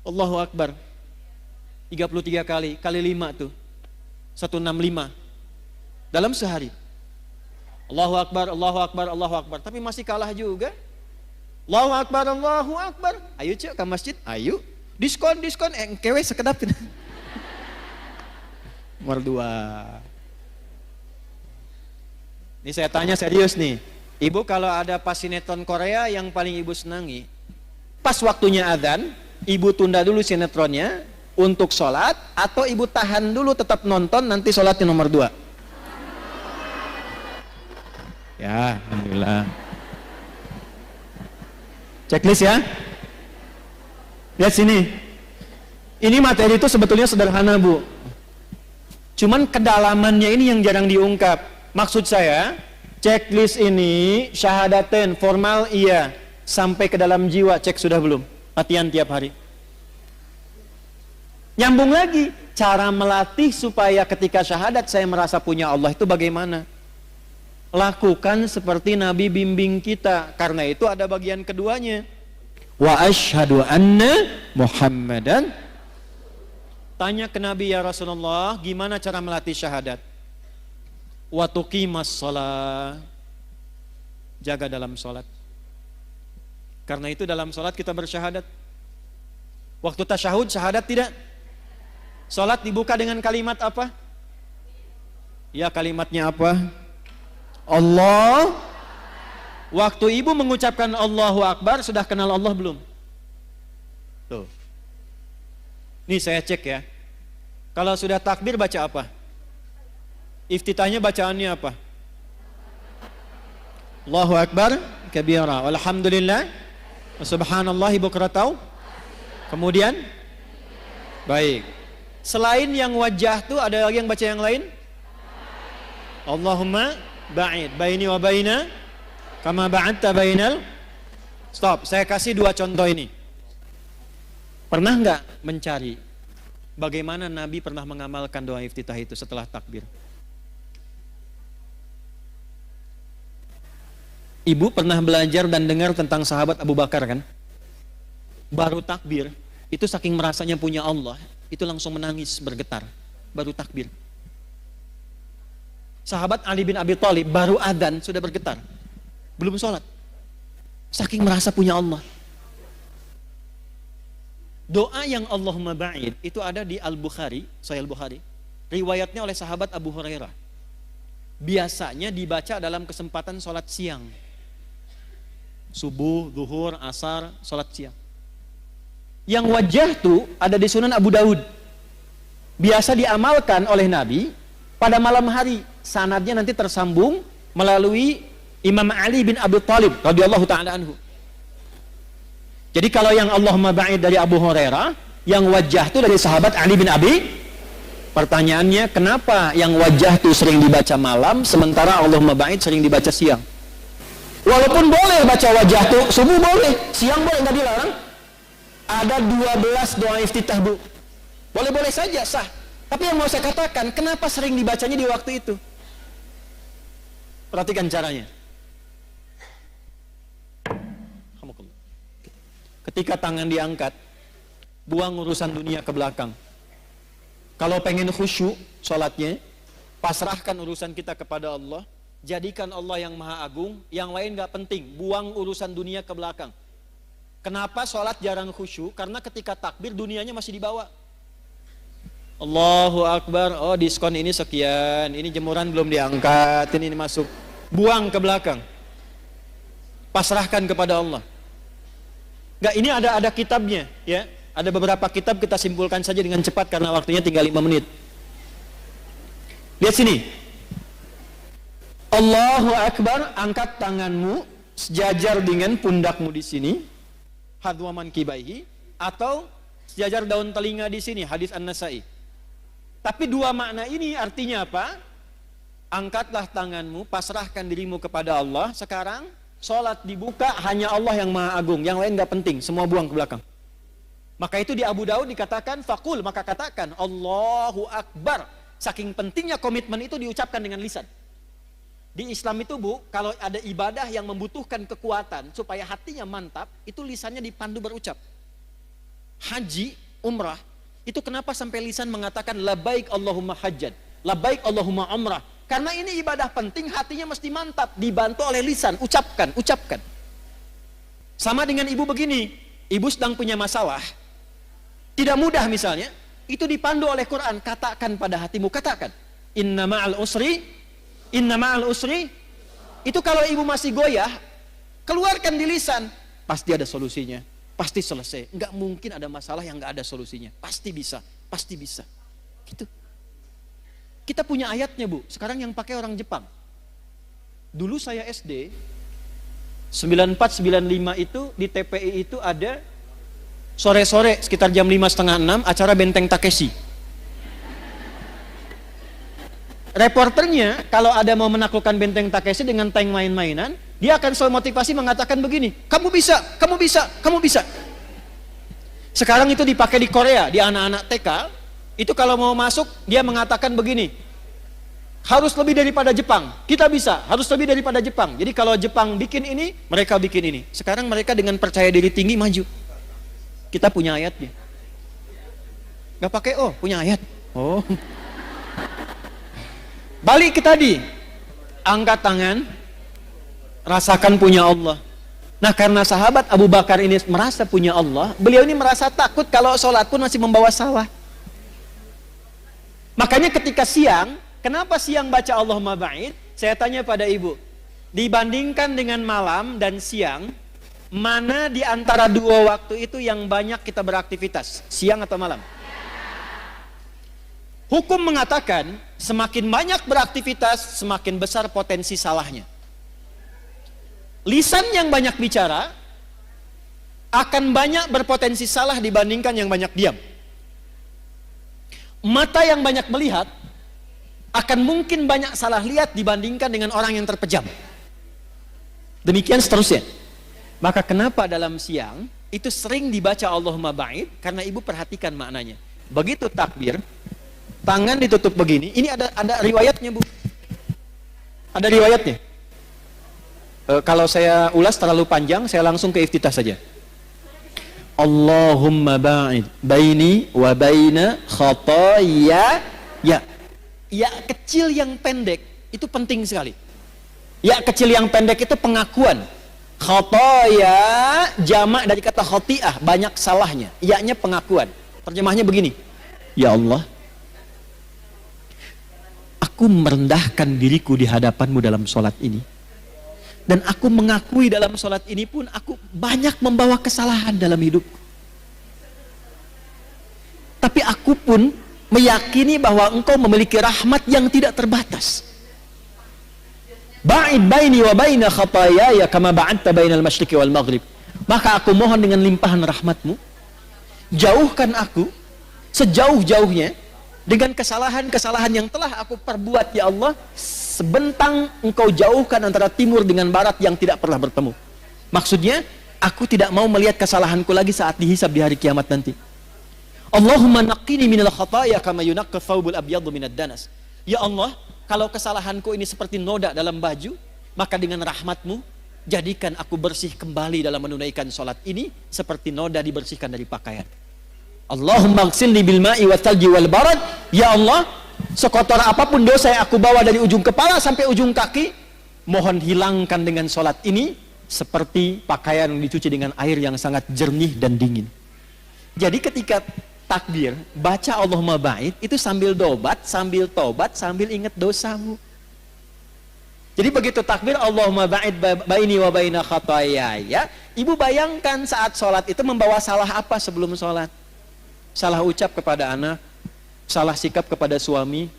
Allahu Akbar. 33 kali 5 tuh 165 dalam sehari. Allahu Akbar, Allahu Akbar, Allahu Akbar. Tapi masih kalah juga. Allahu Akbar, Allahu Akbar. Ayo cek ke masjid, ayo. Diskon, kewe sekedap. Nomor 2. Ini saya tanya serius nih. Ibu kalau ada pas sinetron Korea yang paling ibu senangi, pas waktunya azan, ibu tunda dulu sinetronnya untuk sholat, atau ibu tahan dulu tetap nonton, nanti sholatnya nomor 2? Ya, alhamdulillah. Checklist ya. Lihat sini. Ini materi itu sebetulnya sederhana, Bu. Cuman kedalamannya ini yang jarang diungkap. Maksud saya, checklist ini syahadaten formal iya, sampai ke dalam jiwa cek sudah belum? Latihan tiap hari. Nyambung lagi, cara melatih supaya ketika syahadat saya merasa punya Allah itu bagaimana? Lakukan seperti Nabi bimbing kita. Karena itu ada bagian keduanya. Wa asyhadu anna Muhammadan. Tanya ke Nabi, ya Rasulullah, gimana cara melatih syahadat? Wa tuqimas shalah. Jaga dalam sholat. Karena itu dalam sholat kita bersyahadat. Waktu tasyahud syahadat tidak? Salat dibuka dengan kalimat apa? Ya, kalimatnya apa? Allah. Waktu ibu mengucapkan Allahu Akbar, sudah kenal Allah belum? Tuh. Nih saya cek ya. Kalau sudah takbir baca apa? Iftitahnya bacaannya apa? Allahu Akbar kabira, walhamdulillah, subhanallahi bukratan. Kemudian baik. Selain yang wajah tuh ada lagi yang baca yang lain? Allahumma ba'id baini wa baina kama ba'adta bainal. Stop, saya kasih 2 contoh ini. Pernah nggak mencari bagaimana Nabi pernah mengamalkan doa iftitah itu setelah takbir? Ibu pernah belajar dan dengar tentang sahabat Abu Bakar kan? Baru takbir, itu saking merasanya punya Allah, itu langsung menangis bergetar, baru takbir. Sahabat Ali bin Abi Thalib baru adzan sudah bergetar, belum sholat, saking merasa punya Allah. Doa yang Allahumma ba'id itu ada di Al-Bukhari, Sahih Al-Bukhari, riwayatnya oleh sahabat Abu Hurairah. Biasanya dibaca dalam kesempatan sholat siang, subuh, zuhur, asar, sholat siang. Yang wajah tuh ada di Sunan Abu Daud. Biasa diamalkan oleh Nabi pada malam hari. Sanadnya nanti tersambung melalui Imam Ali bin Abi Thalib radhiyallahu ta'ala anhu. Jadi kalau yang Allahumma ba'id dari Abu Hurairah, yang wajah tuh dari sahabat Ali bin Abi. Pertanyaannya, kenapa yang wajah tuh sering dibaca malam, sementara Allahumma ba'id sering dibaca siang? Walaupun boleh baca wajah tuh, subuh boleh, siang boleh, nggak dilarang. Ada 12 doa iftitah, Bu. Boleh-boleh saja, sah. Tapi yang mau saya katakan, kenapa sering dibacanya di waktu itu? Perhatikan caranya. Ketika tangan diangkat, buang urusan dunia ke belakang. Kalau pengen khusyuk sholatnya, pasrahkan urusan kita kepada Allah. Jadikan Allah yang maha agung, yang lain gak penting. Buang urusan dunia ke belakang. Kenapa sholat jarang khusyuk? Karena ketika takbir dunianya masih dibawa. Allahu Akbar, oh diskon ini sekian, ini jemuran belum diangkat, ini masuk. Buang ke belakang. Pasrahkan kepada Allah. Gak, ini ada kitabnya ya. Ada beberapa kitab, kita simpulkan saja dengan cepat karena waktunya tinggal 5 menit. Lihat sini. Allahu Akbar, angkat tanganmu sejajar dengan pundakmu di sini. Hadwaman kibaihi, atau sejajar daun telinga di sini, hadis An-Nasai. Tapi dua makna ini artinya apa? Angkatlah tanganmu, pasrahkan dirimu kepada Allah. Sekarang sholat dibuka, hanya Allah yang maha agung, yang lain gak penting, semua buang ke belakang. Maka itu di Abu Daud dikatakan fakul, maka katakan Allahu Akbar. Saking pentingnya komitmen itu diucapkan dengan lisan. Di Islam itu Bu, kalau ada ibadah yang membutuhkan kekuatan supaya hatinya mantap, itu lisannya dipandu berucap. Haji, umrah, itu kenapa sampai lisan mengatakan labaik Allahumma hajjat, labaik Allahumma umrah? Karena ini ibadah penting, hatinya mesti mantap, dibantu oleh lisan, ucapkan, ucapkan. Sama dengan ibu begini, ibu sedang punya masalah, tidak mudah misalnya, itu dipandu oleh Quran, katakan pada hatimu, katakan, inna ma'al usri, itu kalau ibu masih goyah, keluarkan di lisan, pasti ada solusinya. Pasti selesai. Enggak mungkin ada masalah yang enggak ada solusinya. Pasti bisa, pasti bisa. Gitu. Kita punya ayatnya Bu. Sekarang yang pakai orang Jepang. Dulu saya SD 9495 itu di TPI itu ada sore-sore sekitar jam 5:30 acara Benteng Takeshi. Reporternya kalau ada mau menaklukkan Benteng Takeshi dengan tank main-mainan, dia akan selalu motivasi mengatakan begini, kamu bisa, kamu bisa, kamu bisa. Sekarang itu dipakai di Korea, di anak-anak TK, itu kalau mau masuk, dia mengatakan begini, harus lebih daripada Jepang, kita bisa, harus lebih daripada Jepang. Jadi kalau Jepang bikin ini, mereka bikin ini. Sekarang mereka dengan percaya diri tinggi maju. Kita punya ayatnya. Gak pakai oh, punya ayat. Oh. Balik ke tadi, angkat tangan, rasakan punya Allah. Nah karena sahabat Abu Bakar ini merasa punya Allah, beliau ini merasa takut kalau sholat pun masih membawa salah. Makanya ketika siang, kenapa siang baca Allahumma ba'id? Saya tanya pada ibu, dibandingkan dengan malam dan siang, mana di antara dua waktu itu yang banyak kita beraktivitas, siang atau malam? Hukum mengatakan semakin banyak beraktivitas, semakin besar potensi salahnya. Lisan yang banyak bicara akan banyak berpotensi salah dibandingkan yang banyak diam. Mata yang banyak melihat akan mungkin banyak salah lihat dibandingkan dengan orang yang terpejam. Demikian seterusnya. Maka kenapa dalam siang itu sering dibaca Allahumma ba'id? Karena ibu perhatikan maknanya. Begitu takbir, tangan ditutup begini. Ini ada riwayatnya Bu. Ada riwayatnya. Kalau saya ulas terlalu panjang, saya langsung ke iftitah saja. Allahumma ba'id baini wa baina khataaya. Ya kecil yang pendek itu penting sekali. Ya kecil yang pendek itu pengakuan. Khataaya jamak dari kata khati'ah, banyak salahnya. Ya-nya pengakuan. Terjemahnya begini. Ya Allah, aku merendahkan diriku di hadapanmu dalam sholat ini. Dan aku mengakui dalam sholat ini pun aku banyak membawa kesalahan dalam hidupku. Tapi aku pun meyakini bahwa engkau memiliki rahmat yang tidak terbatas. Ba'id baini wa baina khataayaya kama ba'adta bainal masyriqi wal maghrib. Maka aku mohon dengan limpahan rahmatmu, jauhkan aku sejauh-jauhnya dengan kesalahan-kesalahan yang telah aku perbuat ya Allah. Sebentang engkau jauhkan antara timur dengan barat yang tidak pernah bertemu. Maksudnya, aku tidak mau melihat kesalahanku lagi saat dihisab di hari kiamat nanti. Allahumma naqqini minal khataaya kama yunaqqa thawbul abyadu minad danas. Ya Allah, kalau kesalahanku ini seperti noda dalam baju, maka dengan rahmatmu, jadikan aku bersih kembali dalam menunaikan sholat ini, seperti noda dibersihkan dari pakaian. Allahumma ghsilni bil ma'i wa thalji wal barad. Ya Allah, sekotor apapun dosa yang aku bawa dari ujung kepala sampai ujung kaki, mohon hilangkan dengan sholat ini seperti pakaian yang dicuci dengan air yang sangat jernih dan dingin. Jadi ketika takbir, baca Allahumma ba'id, itu sambil dobat, sambil tobat, sambil ingat dosamu. Jadi begitu takbir Allahumma ba'id baini wa baina khataayaya, ibu bayangkan saat sholat itu membawa salah apa sebelum sholat? Salah ucap kepada anak, salah sikap kepada suami,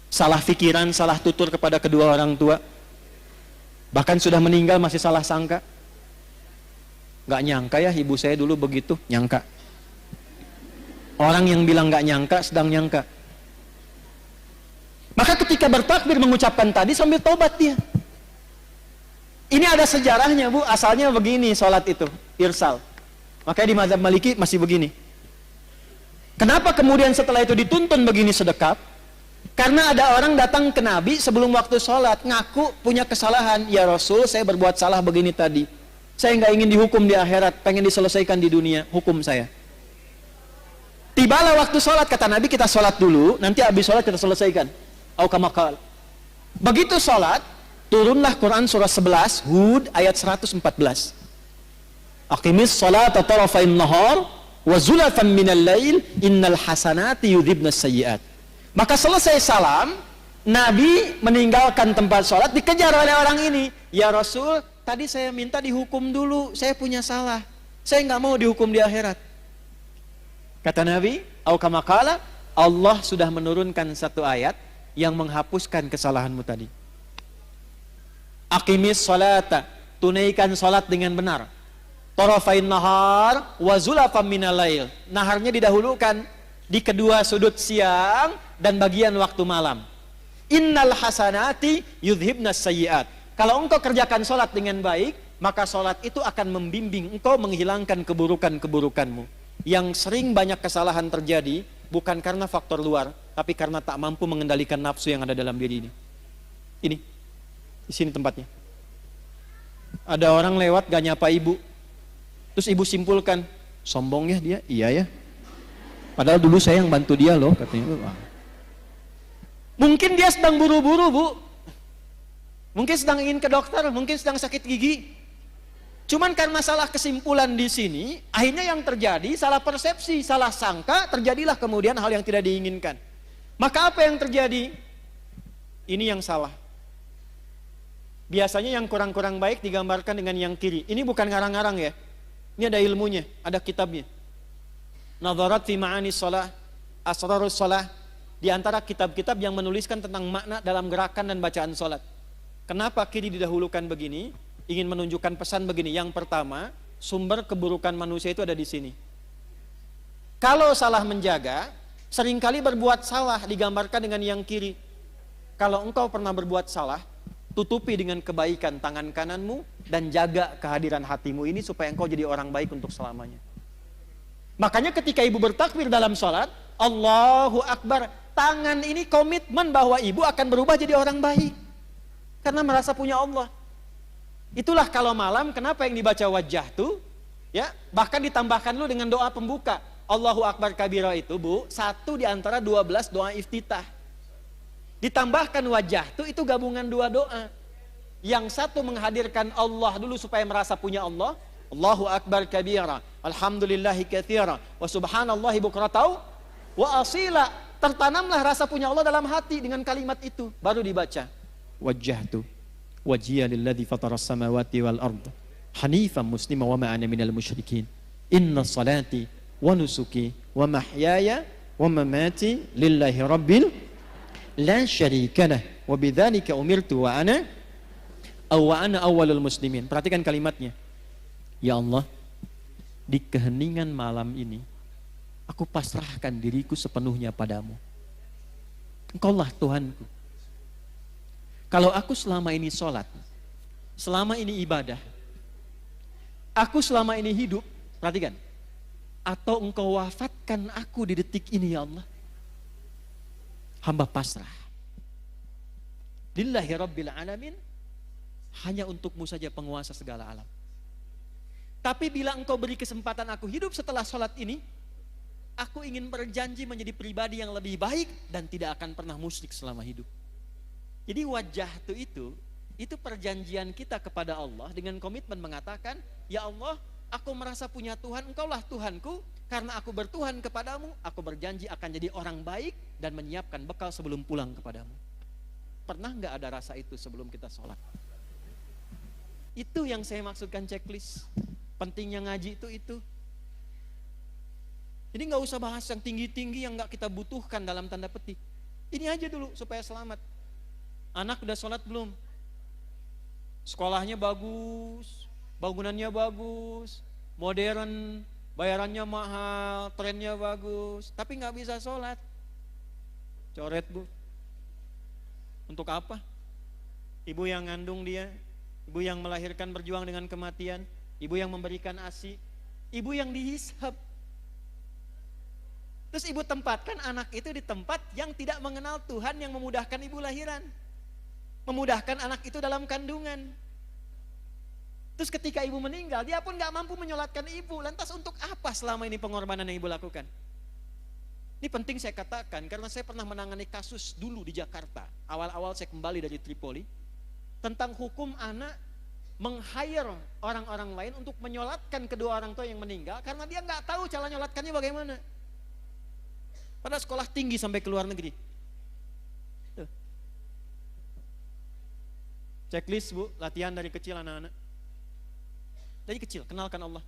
salah pikiran, salah tutur kepada kedua orang tua, bahkan sudah meninggal masih salah sangka. Gak nyangka ya ibu saya dulu begitu, nyangka. Orang yang bilang nggak nyangka sedang nyangka. Maka ketika bertakbir mengucapkan tadi sambil tobat dia. Ini ada sejarahnya Bu, asalnya begini sholat itu, irsal. Makanya di mazhab Maliki masih begini. Kenapa kemudian setelah itu dituntun begini sedekap? Karena ada orang datang ke Nabi sebelum waktu sholat, ngaku punya kesalahan. Ya Rasul, saya berbuat salah begini tadi. Saya nggak ingin dihukum di akhirat, pengen diselesaikan di dunia, hukum saya. Tibalah waktu sholat, kata Nabi, kita sholat dulu, nanti habis sholat kita selesaikan. Au kama qala. Begitu sholat, turunlah Quran surah 11, Hud ayat 114. Aqimis sholata tarafain nahar wa zulafan minal lail innal hasanati yudhibnas sayyi'at. Maka selesai salam, Nabi meninggalkan tempat sholat, dikejar oleh orang ini. Ya Rasul, tadi saya minta dihukum dulu, saya punya salah. Saya nggak mau dihukum di akhirat. Kata Nabi, au kama qala, Allah sudah menurunkan satu ayat yang menghapuskan kesalahanmu tadi. Aqimis sholata, tunaikan sholat dengan benar. Tarafain nahar wa zulafam minal lail. Naharnya didahulukan di kedua sudut siang dan bagian waktu malam. Innal hasanati yudhibnas sayyi'at. Kalau engkau kerjakan sholat dengan baik, maka sholat itu akan membimbing engkau menghilangkan keburukan-keburukanmu. Yang sering banyak kesalahan terjadi bukan karena faktor luar, tapi karena tak mampu mengendalikan nafsu yang ada dalam diri ini. Ini, di sini tempatnya. Ada orang lewat gak nyapa ibu, terus ibu simpulkan, sombong ya dia, iya ya. Padahal dulu saya yang bantu dia loh, katanya. Mungkin dia sedang buru-buru Bu, mungkin sedang ingin ke dokter, mungkin sedang sakit gigi. Cuman karena salah kesimpulan di sini, akhirnya yang terjadi salah persepsi, salah sangka, terjadilah kemudian hal yang tidak diinginkan. Maka apa yang terjadi? Ini yang salah. Biasanya yang kurang-kurang baik digambarkan dengan yang kiri. Ini bukan ngarang-ngarang ya. Ini ada ilmunya, ada kitabnya. Nadharat fi ma'ani shalah, asrarus shalah. Di antara kitab-kitab yang menuliskan tentang makna dalam gerakan dan bacaan salat. Kenapa kiri didahulukan begini? Ingin menunjukkan pesan begini. Yang pertama, sumber keburukan manusia itu ada di sini. Kalau salah menjaga, seringkali berbuat salah digambarkan dengan yang kiri. Kalau engkau pernah berbuat salah, tutupi dengan kebaikan tangan kananmu dan jaga kehadiran hatimu ini supaya engkau jadi orang baik untuk selamanya. Makanya ketika ibu bertakbir dalam sholat, Allahu Akbar, tangan ini komitmen bahwa ibu akan berubah jadi orang baik. Karena merasa punya Allah. Itulah kalau malam kenapa yang dibaca wajah tuh, ya, bahkan ditambahkan dulu dengan doa pembuka. Allahu Akbar kabira itu Bu, satu di antara 12 doa iftitah. Ditambahkan wajah tuh, itu gabungan dua doa. Yang satu menghadirkan Allah dulu supaya merasa punya Allah. Allahu Akbar kabira, alhamdulillahi katsira, wa subhanallahi bukratan wa asila. Tertanamlah rasa punya Allah dalam hati dengan kalimat itu. Baru dibaca wajjahtu wajhiya lilladzi fataras samawati wal ard hanifan muslima wa ma ana minal musyrikin. Inna salati wa nusuki wa mahyaya wa mamati lillahi rabbil la syarika lah wa bidzalika umirtu wa ana awwalul muslimin. Perhatikan kalimatnya. Ya Allah, di keheningan malam ini aku pasrahkan diriku sepenuhnya padamu. Engkaulah Tuhanku. Kalau aku selama ini sholat, selama ini ibadah, aku selama ini hidup, perhatikan, atau engkau wafatkan aku di detik ini ya Allah, hamba pasrah. Lillahi rabbil alamin, hanya untukmu saja penguasa segala alam. Tapi bila engkau beri kesempatan aku hidup setelah sholat ini, aku ingin berjanji menjadi pribadi yang lebih baik dan tidak akan pernah musyrik selama hidup. Jadi wajah itu perjanjian kita kepada Allah dengan komitmen mengatakan, ya Allah, aku merasa punya Tuhan, engkaulah Tuhanku, karena aku bertuhan kepadamu, aku berjanji akan jadi orang baik dan menyiapkan bekal sebelum pulang kepadamu. Pernah nggak ada rasa itu sebelum kita sholat? Itu yang saya maksudkan checklist. Pentingnya ngaji itu. Jadi nggak usah bahas yang tinggi-tinggi yang nggak kita butuhkan dalam tanda petik. Ini aja dulu supaya selamat. Anak udah sholat belum? Sekolahnya bagus, bangunannya bagus, modern, bayarannya mahal, trennya bagus, tapi nggak bisa sholat. Coret bu. Untuk apa? Ibu yang ngandung dia, ibu yang melahirkan berjuang dengan kematian, ibu yang memberikan ASI, ibu yang dihisab. Terus ibu tempatkan anak itu di tempat yang tidak mengenal Tuhan, yang memudahkan ibu lahiran, memudahkan anak itu dalam kandungan. Terus ketika ibu meninggal, dia pun gak mampu menyolatkan ibu. Lantas untuk apa selama ini pengorbanan yang ibu lakukan? Ini penting saya katakan, karena saya pernah menangani kasus dulu di Jakarta. Awal-awal saya kembali dari Tripoli, tentang hukum anak meng-hire orang-orang lain untuk menyolatkan kedua orang tua yang meninggal, karena dia gak tahu cara nyolatkannya bagaimana. Pada sekolah tinggi sampai ke luar negeri. Tuh. Checklist bu, latihan dari kecil anak-anak. Dari kecil, kenalkan Allah.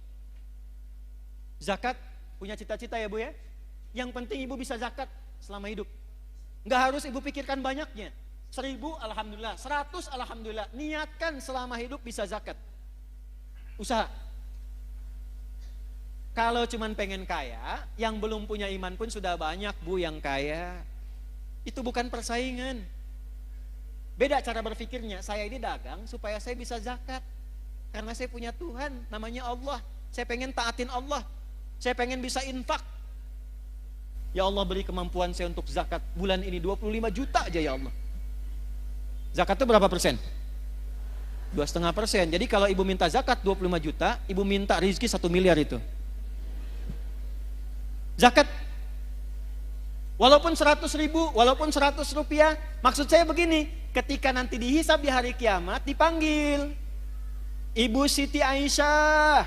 Zakat, punya cita-cita ya bu ya. Yang penting ibu bisa zakat selama hidup. Nggak harus ibu pikirkan banyaknya. 1000 alhamdulillah, 100 alhamdulillah. Niatkan selama hidup bisa zakat. Usaha. Kalau cuman pengen kaya, yang belum punya iman pun sudah banyak bu yang kaya. Itu bukan persaingan. Beda cara berpikirnya, saya ini dagang supaya saya bisa zakat. Karena saya punya Tuhan, namanya Allah. Saya pengen taatin Allah. Saya pengen bisa infak. Ya Allah beri kemampuan saya untuk zakat. Bulan ini 25 juta aja ya Allah. Zakat itu berapa persen? 2,5%. Jadi kalau ibu minta zakat 25 juta, ibu minta rezeki 1 miliar itu. Zakat. Walaupun 100 ribu, walaupun 100 rupiah. Maksud saya begini, ketika nanti dihisab di hari kiamat, dipanggil. Ibu Siti Aisyah,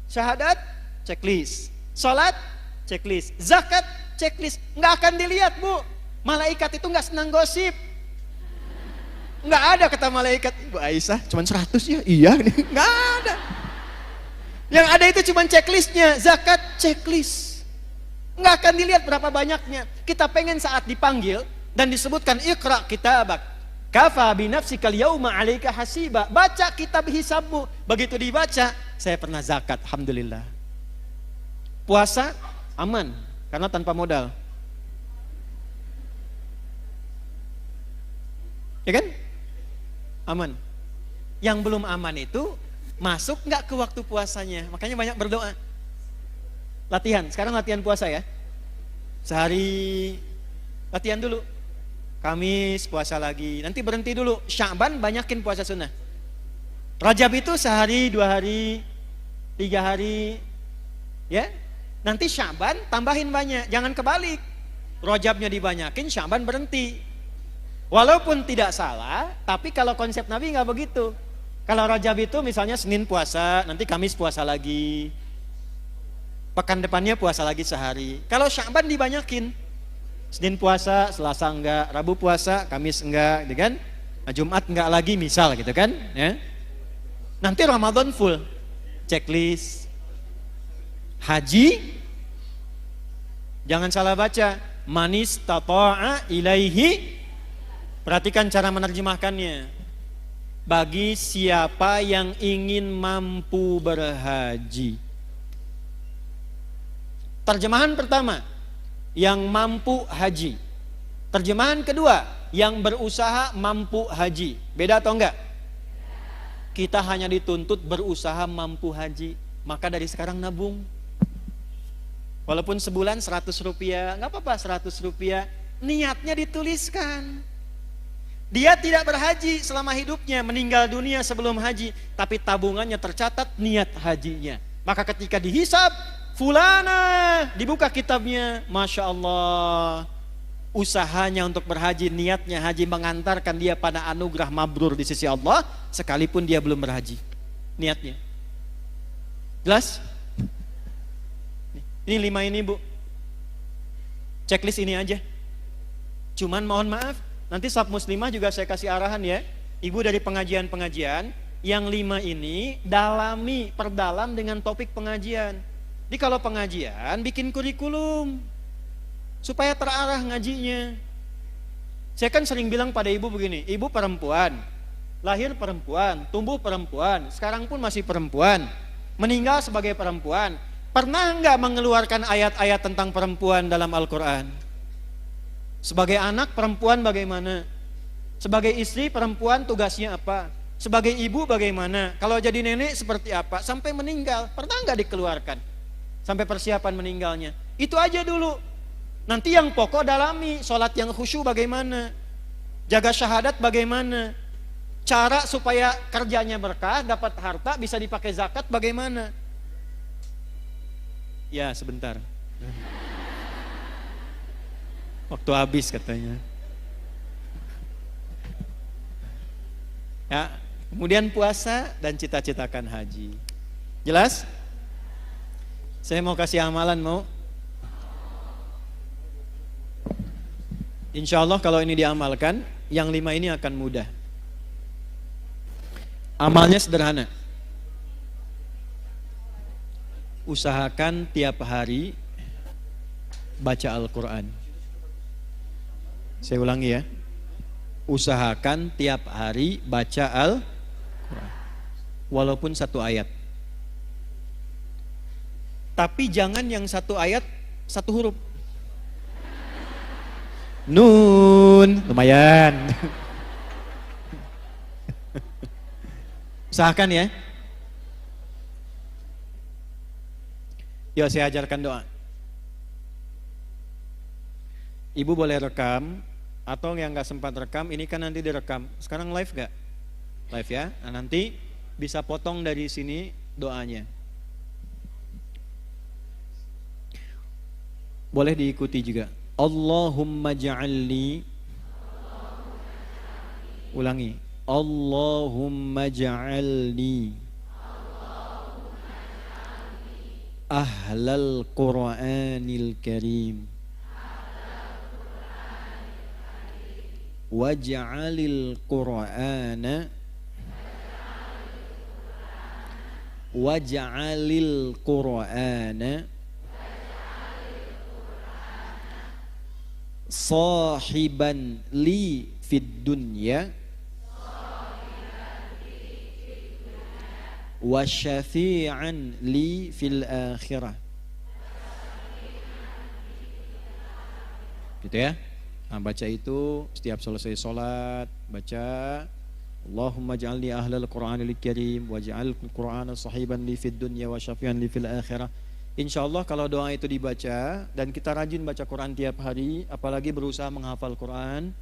syahadat, checklist. Salat, checklist. Zakat, checklist. Nggak akan dilihat bu. Malaikat itu nggak senang gosip. Nggak ada kata malaikat, Ibu Aisyah cuma 100 ya, iya. Nggak ada. Yang ada itu cuma checklistnya. Zakat, checklist. Nggak akan dilihat berapa banyaknya. Kita pengen saat dipanggil dan disebutkan Iqra kitabak. Kafa binafsikal yauma 'alaika hasiba. Baca kitab hisabmu. Begitu dibaca, saya pernah zakat, alhamdulillah. Puasa aman karena tanpa modal. Ya kan? Aman. Yang belum aman itu masuk nggak ke waktu puasanya. Makanya banyak berdoa. Latihan, sekarang latihan puasa ya. Sehari latihan dulu. Kamis puasa lagi, nanti berhenti dulu. Sya'ban banyakin puasa sunnah. Rajab itu sehari, 2 hari, 3 hari, ya. Nanti Sya'ban tambahin banyak, jangan kebalik. Rajabnya dibanyakin, Sya'ban berhenti. Walaupun tidak salah, tapi kalau konsep Nabi nggak begitu. Kalau Rajab itu misalnya Senin puasa, nanti Kamis puasa lagi. Pekan depannya puasa lagi sehari. Kalau Sya'ban dibanyakin. Senin puasa, Selasa enggak, Rabu puasa, Kamis enggak, gitu kan? Nah, Jumat enggak lagi misal gitu kan, ya. Nanti Ramadan full. Checklist. Haji jangan salah baca, manis tata'a ilaihi. Perhatikan cara menerjemahkannya. Bagi siapa yang ingin mampu berhaji. Terjemahan pertama, yang mampu haji. Terjemahan kedua, yang berusaha mampu haji. Beda atau enggak? Kita hanya dituntut berusaha mampu haji. Maka dari sekarang nabung. Walaupun sebulan 100 rupiah, enggak apa-apa 100 rupiah. Niatnya dituliskan. Dia tidak berhaji selama hidupnya, meninggal dunia sebelum haji. Tapi tabungannya tercatat niat hajinya. Maka ketika dihisab, fulana, dibuka kitabnya, Masya Allah, usahanya untuk berhaji, niatnya haji mengantarkan dia pada anugerah mabrur di sisi Allah, sekalipun dia belum berhaji. Niatnya jelas? Ini 5 ini bu, checklist ini aja. Cuman mohon maaf, nanti Sab Muslimah juga saya kasih arahan ya. Ibu dari pengajian-pengajian, yang 5 ini dalami, perdalam dengan topik pengajian. Jadi kalau pengajian bikin kurikulum supaya terarah ngajinya. Saya kan sering bilang pada ibu begini, ibu perempuan, lahir perempuan, tumbuh perempuan, sekarang pun masih perempuan. meninggal sebagai perempuan. Pernah nggak mengeluarkan ayat-ayat tentang perempuan dalam Al-Quran? Sebagai anak perempuan bagaimana? Sebagai istri perempuan tugasnya apa? Sebagai ibu bagaimana? Kalau jadi nenek seperti apa? Sampai meninggal, pernah nggak dikeluarkan? Sampai persiapan meninggalnya. Itu aja dulu. Nanti yang pokok dalami, sholat yang khusyuk bagaimana? Jaga syahadat bagaimana? Cara supaya kerjanya berkah, dapat harta, bisa dipakai zakat bagaimana? Ya sebentar. Waktu habis katanya. Ya, kemudian puasa dan cita-citakan haji. Jelas? Saya mau kasih amalan, mau? Insya Allah kalau ini diamalkan, yang 5 ini akan mudah. Amalnya sederhana. Usahakan tiap hari baca Al-Quran. Saya ulangi ya. Usahakan tiap hari baca Al-Quran, walaupun 1 ayat. Tapi jangan yang 1 ayat 1 huruf. Nun, lumayan. Usahakan ya. Yuk saya ajarkan doa. Ibu boleh rekam, atau yang gak sempat rekam, ini kan nanti direkam. Sekarang live gak? Live ya. Nah, nanti bisa potong dari sini doanya. Boleh diikuti juga. Allahumma ja'alni. Ulangi. Allahumma ja'alni ahlal Qur'anil Karim waj'alil Qur'ana sahiban li fid dunya wa syafi'an li fil akhirah. Gitu ya. Nah, baca itu setiap selesai sholat, baca Allahumma ja'alni ahlal Qur'anil Karim waj'al Qur'ana sahiban li fid dunya wa syafi'an li fil akhirah. Insyaallah kalau doa itu dibaca dan kita rajin baca Quran tiap hari, apalagi berusaha menghafal Quran,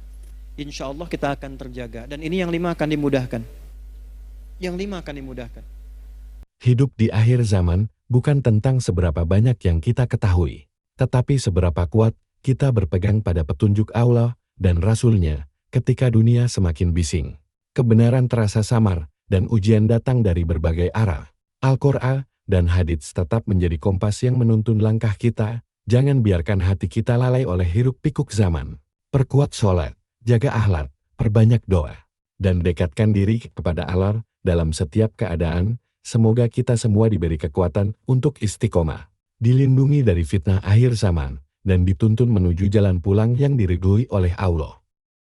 insyaallah kita akan terjaga. Dan ini yang 5 akan dimudahkan. Yang 5 akan dimudahkan. Hidup di akhir zaman bukan tentang seberapa banyak yang kita ketahui, tetapi seberapa kuat kita berpegang pada petunjuk Allah dan Rasul-Nya ketika dunia semakin bising. Kebenaran terasa samar dan ujian datang dari berbagai arah. Al-Quran dan hadits tetap menjadi kompas yang menuntun langkah kita. Jangan biarkan hati kita lalai oleh hiruk-pikuk zaman. Perkuat sholat, jaga akhlak, perbanyak doa, dan dekatkan diri kepada Allah dalam setiap keadaan. Semoga kita semua diberi kekuatan untuk istiqomah, dilindungi dari fitnah akhir zaman, dan dituntun menuju jalan pulang yang diridhoi oleh Allah.